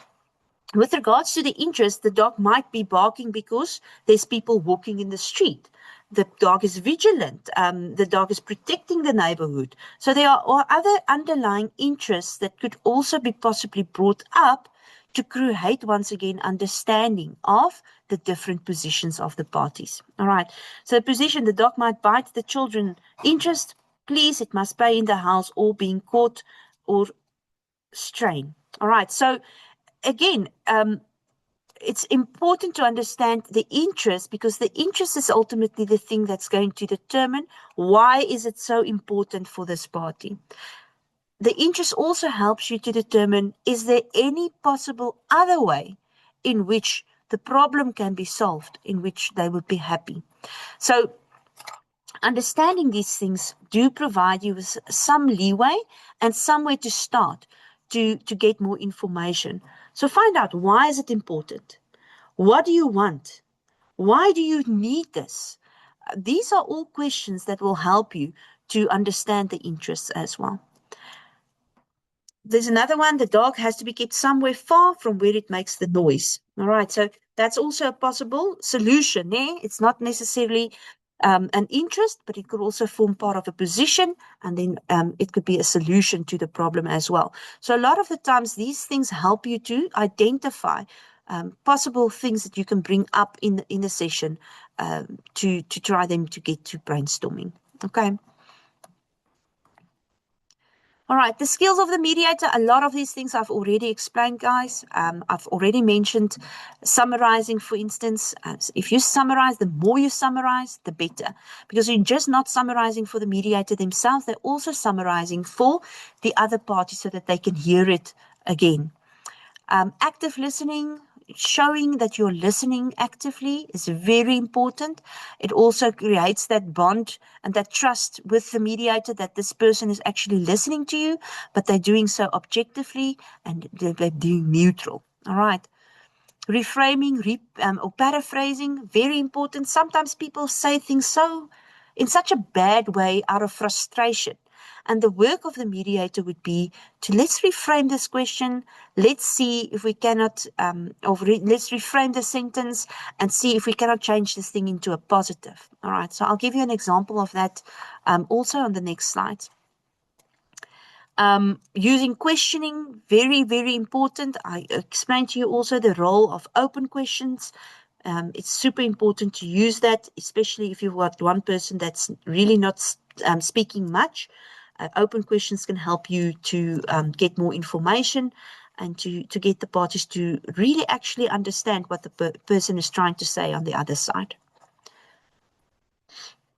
with regards to the interest, the dog might be barking because there's people walking in the street. The dog is vigilant. The dog is protecting the neighborhood. So there are other underlying interests that could also be possibly brought up to create, once again, understanding of the different positions of the parties. All right. So position, the dog might bite the children. Interest, please, it must stay in the house or being caught or strain. All right. So again, it's important to understand the interest, because the interest is ultimately the thing that's going to determine why is it so important for this party. The interest also helps you to determine, is there any possible other way in which the problem can be solved, in which they would be happy. So understanding these things do provide you with some leeway and somewhere to start to get more information. So find out, why is it important? What do you want? Why do you need this? These are all questions that will help you to understand the interests as well. There's another one, the dog has to be kept somewhere far from where it makes the noise. All right, so that's also a possible solution. It's not necessarily an interest, but it could also form part of a position, and then it could be a solution to the problem as well. So a lot of the times these things help you to identify possible things that you can bring up in the session to try them to get to brainstorming. Okay. All right, the skills of the mediator, a lot of these things I've already explained, guys. I've already mentioned summarizing, for instance. If you summarize, the more you summarize, the better. Because you're just not summarizing for the mediator themselves, they're also summarizing for the other party so that they can hear it again. Active listening, showing that you're listening actively is very important. It also creates that bond and that trust with the mediator that this person is actually listening to you, but they're doing so objectively and they're being neutral. All right. Reframing or paraphrasing, very important. Sometimes people say things in such a bad way out of frustration. And the work of the mediator would be to let's reframe this question. Let's see if we cannot, let's reframe the sentence and see if we cannot change this thing into a positive. All right. So I'll give you an example of that also on the next slide. Using questioning, very, very important. I explained to you also the role of open questions. It's super important to use that, especially if you've got one person that's really not speaking much. Open questions can help you to get more information and to get the parties to really actually understand what the person is trying to say on the other side.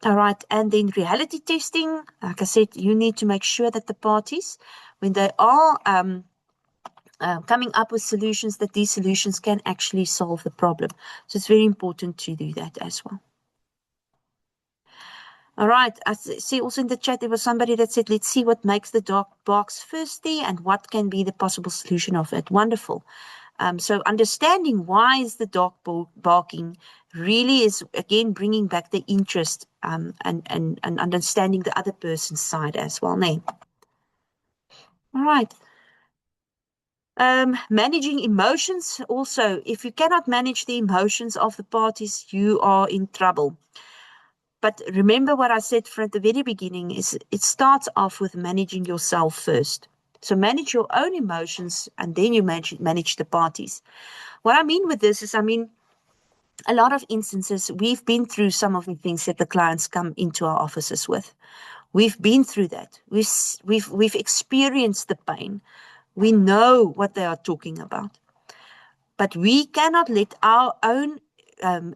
All right, and then reality testing, like I said, you need to make sure that the parties, when they are coming up with solutions, that these solutions can actually solve the problem. So it's very important to do that as well. All right, I see also in the chat, there was somebody that said, let's see what makes the dog barks firstly and what can be the possible solution of it. Wonderful. So understanding why is the dog barking really is, again, bringing back the interest and understanding the other person's side as well. All right. Managing emotions also. If you cannot manage the emotions of the parties, you are in trouble. But remember what I said from the very beginning is it starts off with managing yourself first. So manage your own emotions and then you manage the parties. What I mean with this is, I mean, a lot of instances, we've been through some of the things that the clients come into our offices with. We've been through that. We've experienced the pain. We know what they are talking about. But we cannot let our own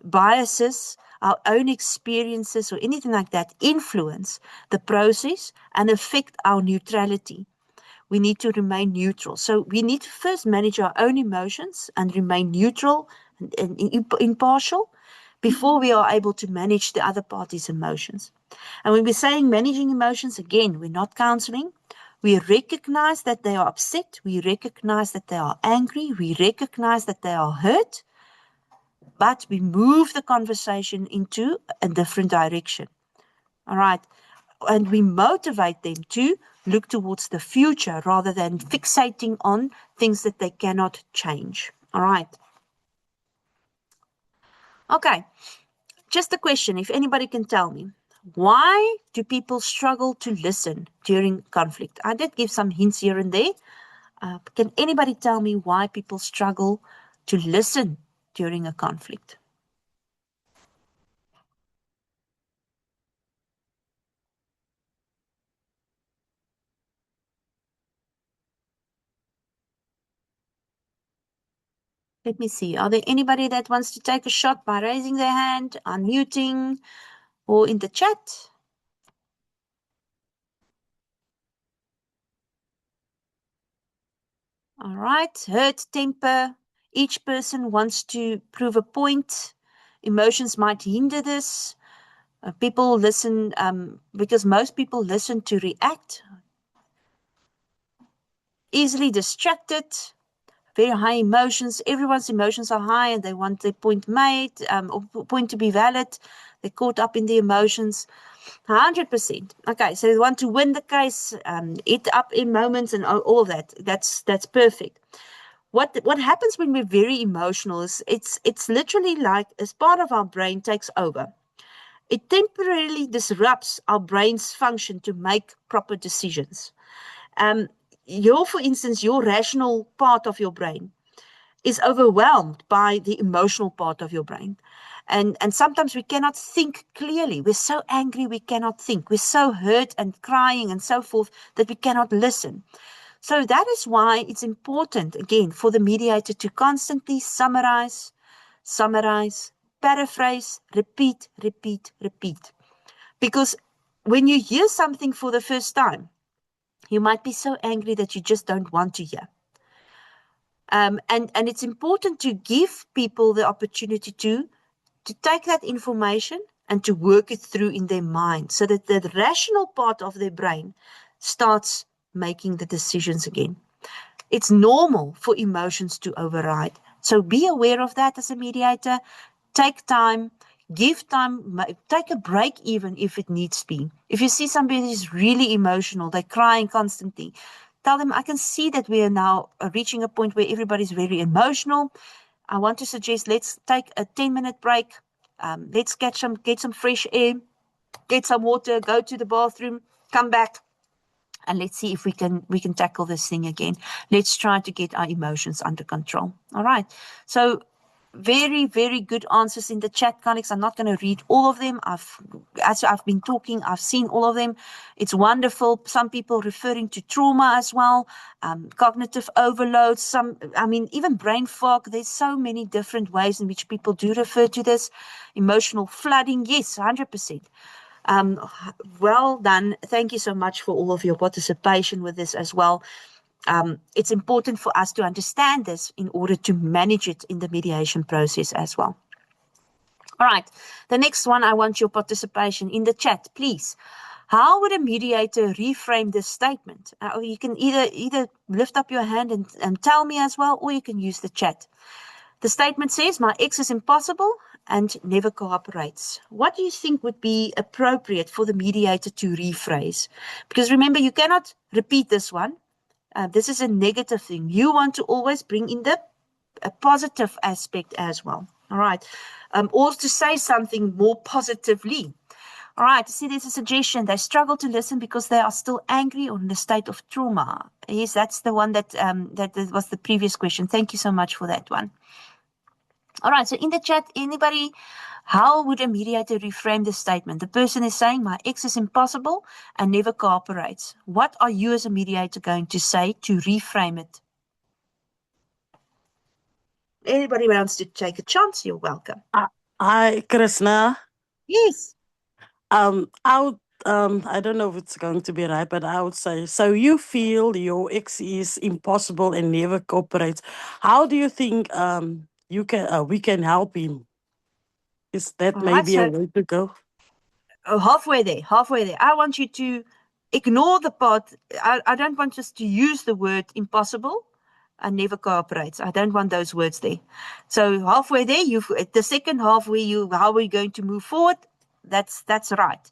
biases, our own experiences or anything like that influence the process and affect our neutrality. We need to remain neutral. So we need to first manage our own emotions and remain neutral and impartial before we are able to manage the other party's emotions. And when we're saying managing emotions, again, we're not counseling. We recognize that they are upset. We recognize that they are angry. We recognize that they are hurt. But we move the conversation into a different direction. All right. And we motivate them to look towards the future rather than fixating on things that they cannot change. All right. Okay. Just a question, if anybody can tell me. Why do people struggle to listen during conflict? I did give some hints here and there. Can anybody tell me why people struggle to listen during a conflict? Let me see. Are there anybody that wants to take a shot by raising their hand, unmuting, or in the chat? All right. Hurt, temper. Each person wants to prove a point. Emotions might hinder this. People listen because most people listen to react. Easily distracted. Very high emotions. Everyone's emotions are high and they want their point made or point to be valid. They're caught up in the emotions. 100%. Okay, so they want to win the case, eat up in moments and all of that. That's perfect. What happens when we're very emotional is it's literally like as part of our brain takes over. It temporarily disrupts our brain's function to make proper decisions. For instance, your rational part of your brain is overwhelmed by the emotional part of your brain. And sometimes we cannot think clearly. We're so angry, we cannot think. We're so hurt and crying and so forth that we cannot listen. So that is why it's important, again, for the mediator to constantly summarize, paraphrase, repeat. Because when you hear something for the first time, you might be so angry that you just don't want to hear. And it's important to give people the opportunity to take that information and to work it through in their mind so that the rational part of their brain starts making the decisions again. It's normal for emotions to override. So be aware of that as a mediator. Take time, Give time, take a break even if it needs to be. If you see somebody is really emotional, they're crying constantly, tell them, I can see that we are now reaching a point where everybody's very emotional. I want to suggest let's take a 10-minute break. Let's get some fresh air, get some water, go to the bathroom, come back, and let's see if we can tackle this thing again. Let's try to get our emotions under control. All right. So very, very good answers in the chat, colleagues. I'm not going to read all of them. As I've been talking, I've seen all of them. It's wonderful. Some people referring to trauma as well, cognitive overload, even brain fog. There's so many different ways in which people do refer to this. Emotional flooding, yes, 100%. Well done. Thank you so much for all of your participation with this as well. It's important for us to understand this in order to manage it in the mediation process as well. All right, the next one, I want your participation in the chat, please. How would a mediator reframe this statement? You can either lift up your hand and tell me as well, or you can use the chat. The statement says, my ex is impossible and never cooperates. What do you think would be appropriate for the mediator to rephrase? Because remember, you cannot repeat this one. This is a negative thing. You want to always bring in a positive aspect as well. All right. Or to say something more positively. All right. See, there's a suggestion. They struggle to listen because they are still angry or in a state of trauma. Yes, that's the one that was the previous question. Thank you so much for that one. All right. So in the chat, anybody, how would a mediator reframe the statement? The person is saying, my ex is impossible and never cooperates. What are you as a mediator going to say to reframe it? Anybody wants to take a chance, you're welcome. Hi, Krishna. Yes. I don't know if it's going to be right, but I would say, so you feel your ex is impossible and never cooperates. How do you think we can help him? Is that maybe a way to go? Halfway there. I want you to ignore the part. I don't want us to use the word impossible and never cooperates. I don't want those words there. So halfway there, the second half how are we going to move forward? That's right.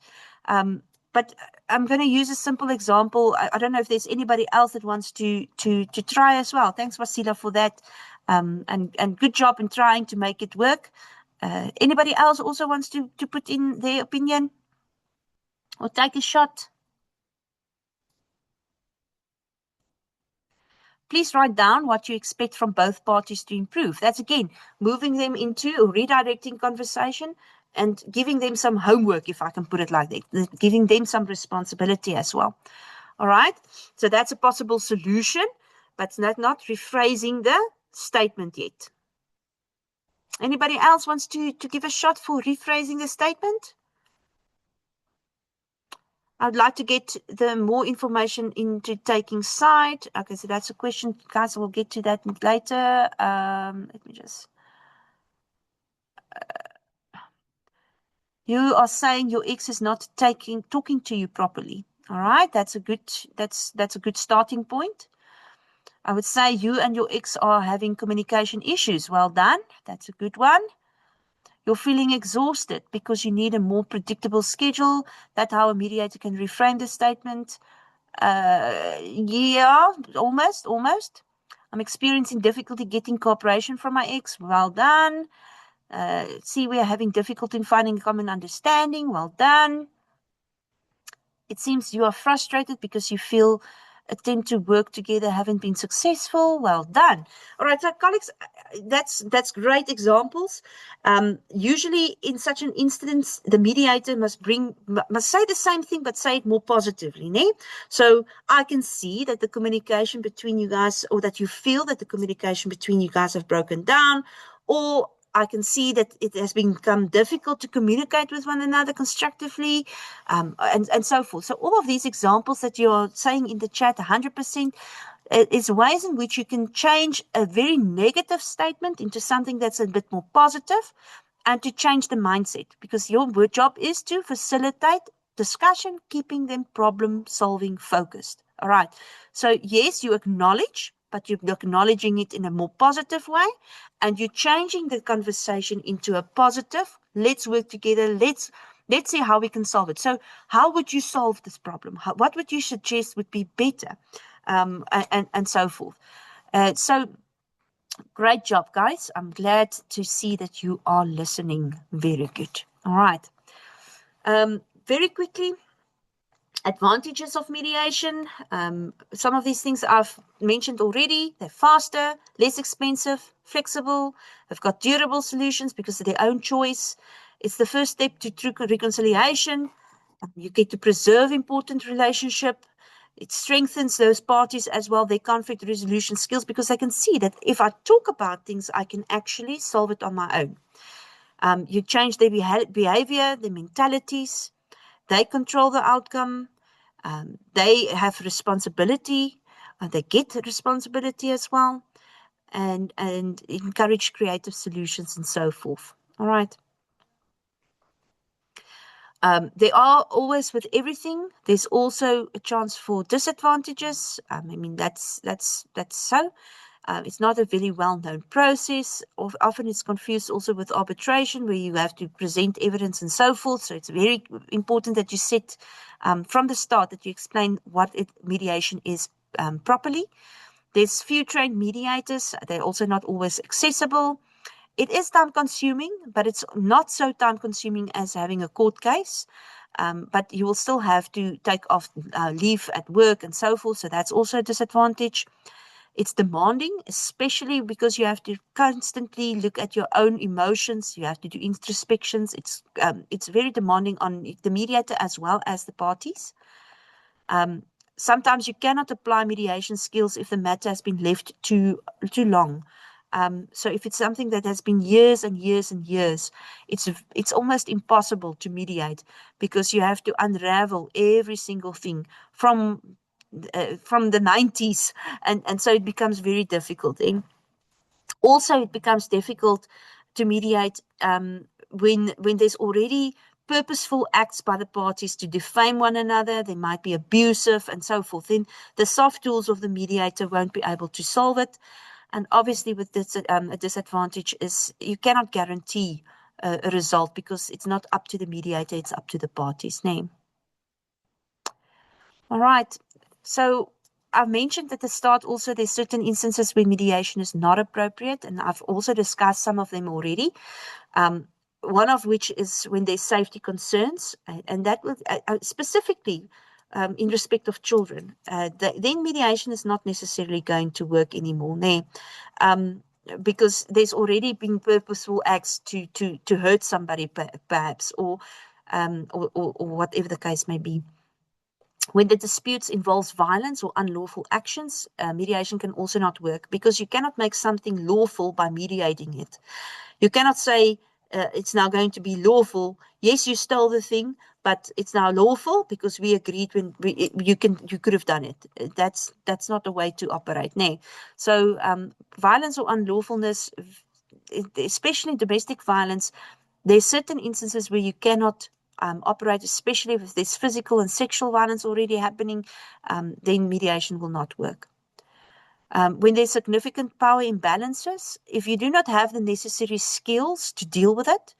But I'm going to use a simple example. I don't know if there's anybody else that wants to try as well. Thanks, Wasila, for that. And good job in trying to make it work. Anybody else also wants to put in their opinion or take a shot? Please write down what you expect from both parties to improve. That's, again, moving them into or redirecting conversation and giving them some homework, if I can put it like that, giving them some responsibility as well. All right? So that's a possible solution, but not rephrasing the statement yet. Anybody else wants to give a shot for rephrasing the statement? I'd like to get the more information into taking side. Okay, so that's a question, guys. We'll get to that later. Let me just. You are saying your ex is not talking to you properly. All right, that's a good starting point. I would say you and your ex are having communication issues. Well done. That's a good one. You're feeling exhausted because you need a more predictable schedule. That's how a mediator can reframe the statement. Yeah, almost. I'm experiencing difficulty getting cooperation from my ex. Well done. See, we are having difficulty in finding common understanding. Well done. It seems you are frustrated because you feel attempt to work together haven't been successful. Well done. All right, so colleagues, that's great examples. Usually in such an instance, the mediator must say the same thing, but say it more positively. Ne? So I can see that the communication between you guys, or that you feel that the communication between you guys have broken down, or I can see that it has become difficult to communicate with one another constructively, and so forth. So all of these examples that you're saying in the chat, 100%, is ways in which you can change a very negative statement into something that's a bit more positive, and to change the mindset, because your job is to facilitate discussion, keeping them problem-solving focused. All right. So yes, you acknowledge, but you're acknowledging it in a more positive way, and you're changing the conversation into a positive, Let's work together. Let's see how we can solve it. So how would you solve this problem? What would you suggest would be better? And so forth. So great job, guys. I'm glad to see that you are listening. Very good. All right. Very quickly, advantages of mediation. Some of these things I've mentioned already. They're faster, less expensive, flexible. They've got durable solutions because of their own choice. It's the first step to true reconciliation. You get to preserve important relationship. It strengthens those parties as well, their conflict resolution skills, because they can see that if I talk about things, I can actually solve it on my own. You change their behavior, their mentalities. They control the outcome. They have responsibility. They get responsibility as well, and encourage creative solutions and so forth. All right. There are always, with everything, there's also a chance for disadvantages. I mean, that's so. It's not a very well-known process. Often it's confused also with arbitration, where you have to present evidence and so forth. So it's very important that you set from the start, that you explain what mediation is properly. There's few trained mediators. They're also not always accessible. It is time-consuming, but it's not so time-consuming as having a court case. But you will still have to take off leave at work and so forth. So that's also a disadvantage. It's demanding, especially because you have to constantly look at your own emotions. You have to do introspections. It's very demanding on the mediator as well as the parties. Sometimes you cannot apply mediation skills if the matter has been left too long. So if it's something that has been years and years and years, it's almost impossible to mediate, because you have to unravel every single thing from the 90s, and so it becomes very difficult. And also it becomes difficult to mediate when there's already purposeful acts by the parties to defame one another. They might be abusive and so forth. Then the soft tools of the mediator won't be able to solve it. And obviously with this, a disadvantage is you cannot guarantee a result, because it's not up to the mediator, it's up to the parties' name. All right. So I've mentioned at the start also there's certain instances where mediation is not appropriate, and I've also discussed some of them already. One of which is when there's safety concerns, and that would specifically in respect of children, then mediation is not necessarily going to work anymore, because there's already been purposeful acts to hurt somebody, perhaps, or whatever the case may be. When the disputes involves violence or unlawful actions, mediation can also not work, because you cannot make something lawful by mediating it. You cannot say it's now going to be lawful. Yes, you stole the thing, but it's now lawful because we agreed when you could have done it. That's not a way to operate. No. So violence or unlawfulness, especially domestic violence, there's certain instances where you cannot operate, especially if there's physical and sexual violence already happening, then mediation will not work. When there's significant power imbalances, if you do not have the necessary skills to deal with it,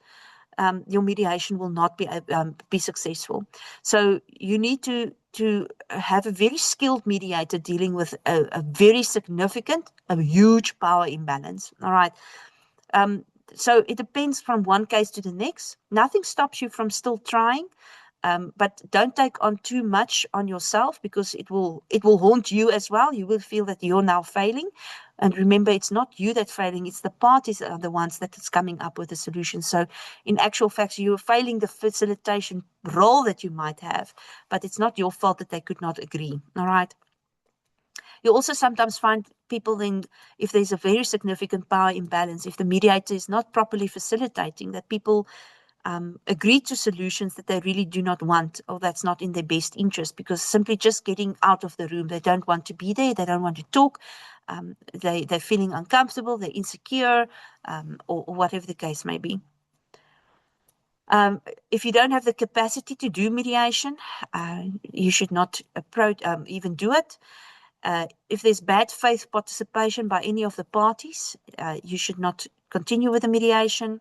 your mediation will not be successful. So you need to have a very skilled mediator dealing with a very significant, a huge power imbalance. All right. So it depends from one case to the next. Nothing stops you from still trying, but don't take on too much on yourself, because it will haunt you as well. You will feel that you're now failing. And remember, it's not you that's failing, it's the parties that are the ones that is coming up with a solution. So in actual fact, you're failing the facilitation role that you might have, but it's not your fault that they could not agree. All right. You also sometimes find people then, if there's a very significant power imbalance, if the mediator is not properly facilitating, that people agree to solutions that they really do not want, or that's not in their best interest, because simply just getting out of the room, they don't want to be there, they don't want to talk, they're feeling uncomfortable, they're insecure, or whatever the case may be. If you don't have the capacity to do mediation, you should not even do it. If there's bad faith participation by any of the parties, you should not continue with the mediation.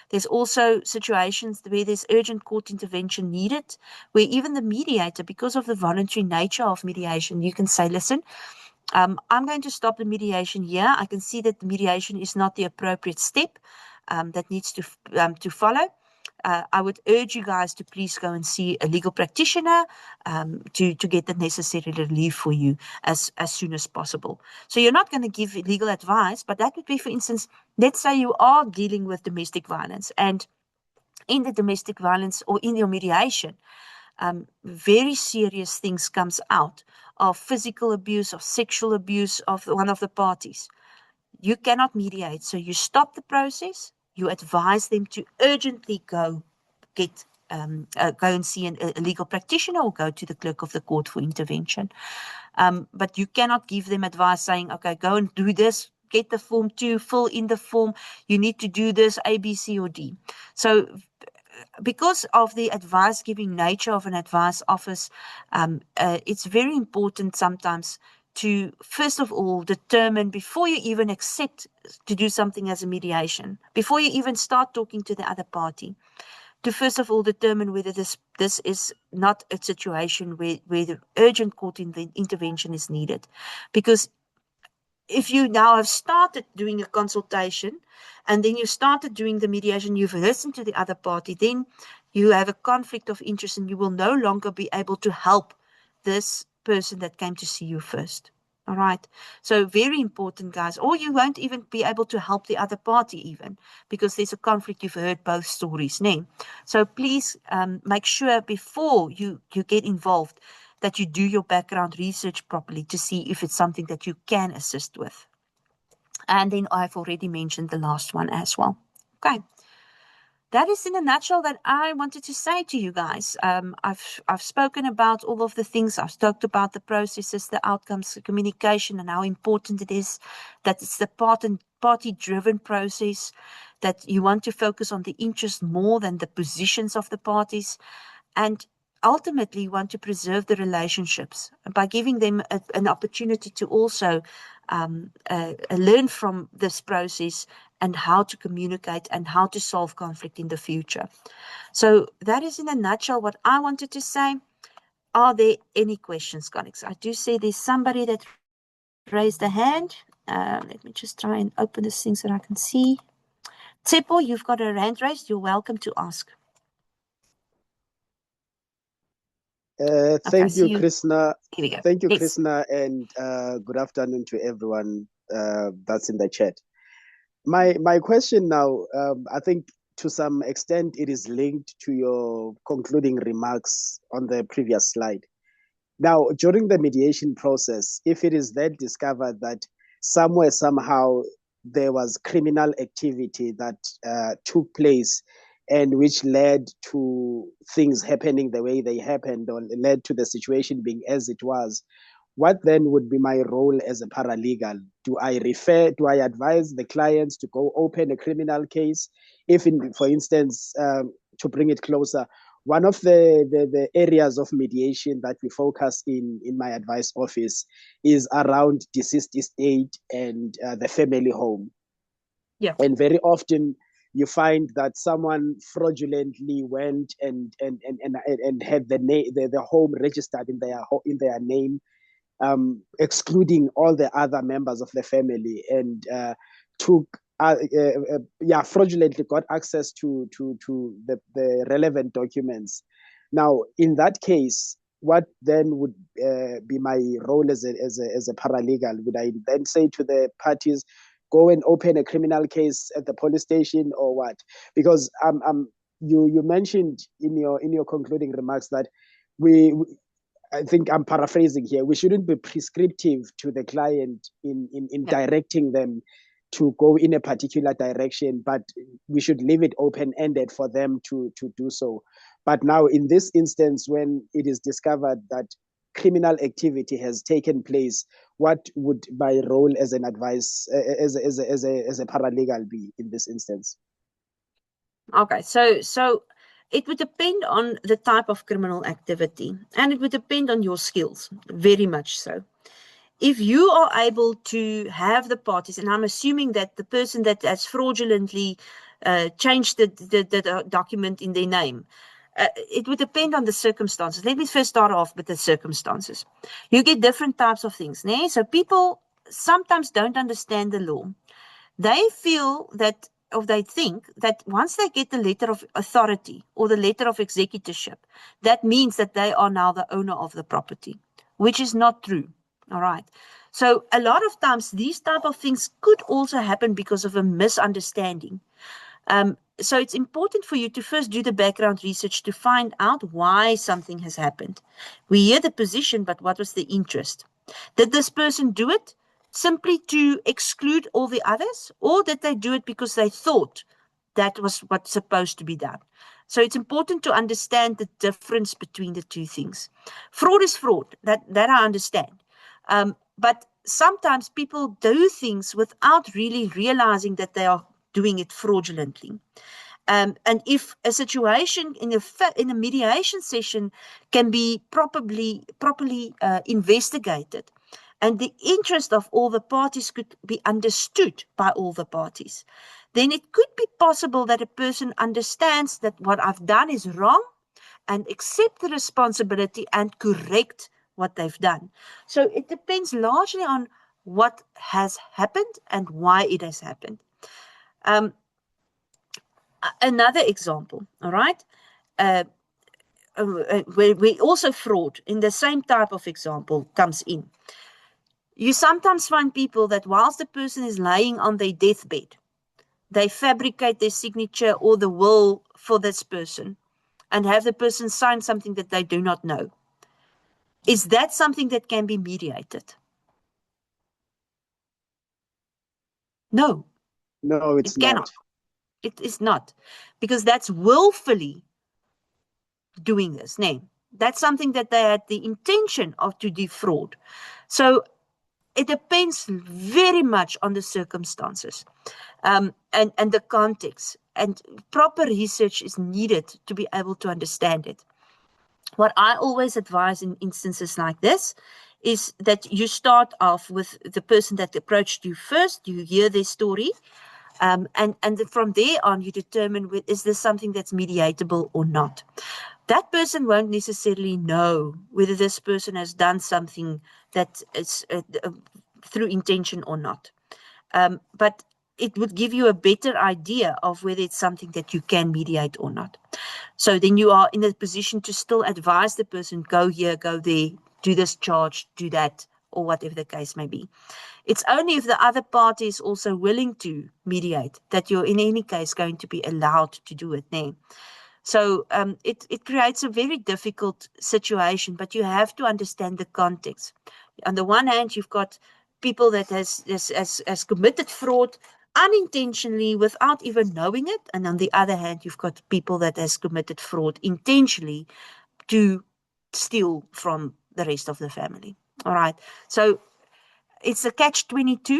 There's also situations where there's urgent court intervention needed, where even the mediator, because of the voluntary nature of mediation, you can say, listen, I'm going to stop the mediation here. I can see that the mediation is not the appropriate step that needs to follow. I would urge you guys to please go and see a legal practitioner to get the necessary relief for you as soon as possible. So you're not going to give legal advice, but that would be, for instance, let's say you are dealing with domestic violence, and in the domestic violence or in your mediation, very serious things comes out of physical abuse, of sexual abuse of one of the parties. You cannot mediate, so you stop the process. You advise them to urgently go and see a legal practitioner or go to the clerk of the court for intervention. But you cannot give them advice saying, okay, go and do this, get the form 2, fill in the form, you need to do this, A, B, C, or D. So because of the advice-giving nature of an advice office, it's very important sometimes to, first of all, determine before you even accept to do something as a mediation, before you even start talking to the other party, to first of all determine whether this is not a situation where the urgent court intervention is needed. Because if you now have started doing a consultation and then you started doing the mediation, you've listened to the other party, then you have a conflict of interest and you will no longer be able to help this person that came to see you first. All right. So very important, guys. Or you won't even be able to help the other party even, because there's a conflict. You've heard both stories. So please make sure before you get involved that you do your background research properly to see if it's something that you can assist with. And then I've already mentioned the last one as well. Okay. That is in a nutshell that I wanted to say to you guys. I've spoken about all of the things. I've talked about the processes, the outcomes, the communication, and how important it is that it's the party-driven process, that you want to focus on the interest more than the positions of the parties, and ultimately you want to preserve the relationships by giving them an opportunity to also learn from this process and how to communicate and how to solve conflict in the future. So that is in a nutshell what I wanted to say. Are there any questions, colleagues? I do see there's somebody that raised a hand. Let me just try and open the things that I can see. Tsepo, you've got a hand raised. You're welcome to ask. Thank you, Krishna. Here we go. Thank you, Yes. Krishna, and good afternoon to everyone that's in the chat. My question now, I think to some extent it is linked to your concluding remarks on the previous slide. Now, during the mediation process, if it is then discovered that somewhere, somehow, there was criminal activity that took place and which led to things happening the way they happened, or led to the situation being as it was, what then would be my role as a paralegal? Do I advise the clients to go open a criminal case? If, for instance, to bring it closer, one of the areas of mediation that we focus in my advice office is around deceased estate and the family home. Yeah. And very often you find that someone fraudulently went and had the home registered in their name, excluding all the other members of the family, and fraudulently got access to the relevant documents. Now, in that case, what then would be my role as a paralegal? Would I then say to the parties, go and open a criminal case at the police station, or what? Because you mentioned in your concluding remarks that I think I'm paraphrasing here, we shouldn't be prescriptive to the client in directing them to go in a particular direction, but we should leave it open-ended for them to do so. But now, in this instance, when it is discovered that criminal activity has taken place, what would my role as an advice as a paralegal be in this instance? Okay, so it would depend on the type of criminal activity, and it would depend on your skills, very much so. if you are able to have the parties, and I'm assuming that the person that has fraudulently changed the document in their name, it would depend on the circumstances. Let me first start off with the circumstances. You get different types of things. Né? So people sometimes don't understand the law. They feel that, or they think that once they get the letter of authority or the letter of executorship, that means that they are now the owner of the property, which is not true. All right. So a lot of times these type of things could also happen because of a misunderstanding. So it's important for you to first do the background research to find out why something has happened. We hear the position, but what was the interest? Did this person do it simply to exclude all the others, or did they do it because they thought that was what's supposed to be done? So it's important to understand the difference between the two things. Fraud is fraud, that I understand. But sometimes people do things without really realizing that they are doing it fraudulently. And if a situation in a mediation session can be properly investigated, and the interest of all the parties could be understood by all the parties, then it could be possible that a person understands that what I've done is wrong and accept the responsibility and correct what they've done. So it depends largely on what has happened and why it has happened. Another example, all right, where we also fraud in the same type of example comes in. You sometimes find people that whilst the person is lying on their deathbed, they fabricate their signature or the will for this person and have the person sign something that they do not know. Is that something that can be mediated? No. No, it's it cannot. not. It is not, because that's willfully doing this. No, that's something that they had the intention of to defraud. So it depends very much on the circumstances and the context, and proper research is needed to be able to understand it. What I always advise in instances like this is that you start off with the person that approached you first, you hear their story, and from there on you determine, is this something that's mediatable or not. That person won't necessarily know whether this person has done something that is through intention or not. But it would give you a better idea of whether it's something that you can mediate or not. So then you are in a position to still advise the person, go here, go there, do this charge, do that, or whatever the case may be. It's only if the other party is also willing to mediate that you're in any case going to be allowed to do it there. So it creates a very difficult situation, but you have to understand the context. On the one hand, you've got people that has committed fraud unintentionally without even knowing it. And on the other hand, you've got people that has committed fraud intentionally to steal from the rest of the family. All right. So it's a catch-22,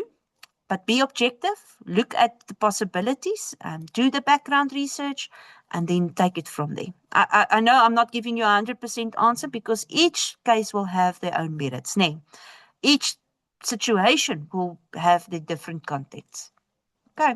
but be objective, look at the possibilities, do the background research, and then take it from there. I know I'm not giving you a 100% answer because each case will have their own merits. Nee. Each situation will have the different contexts. Okay.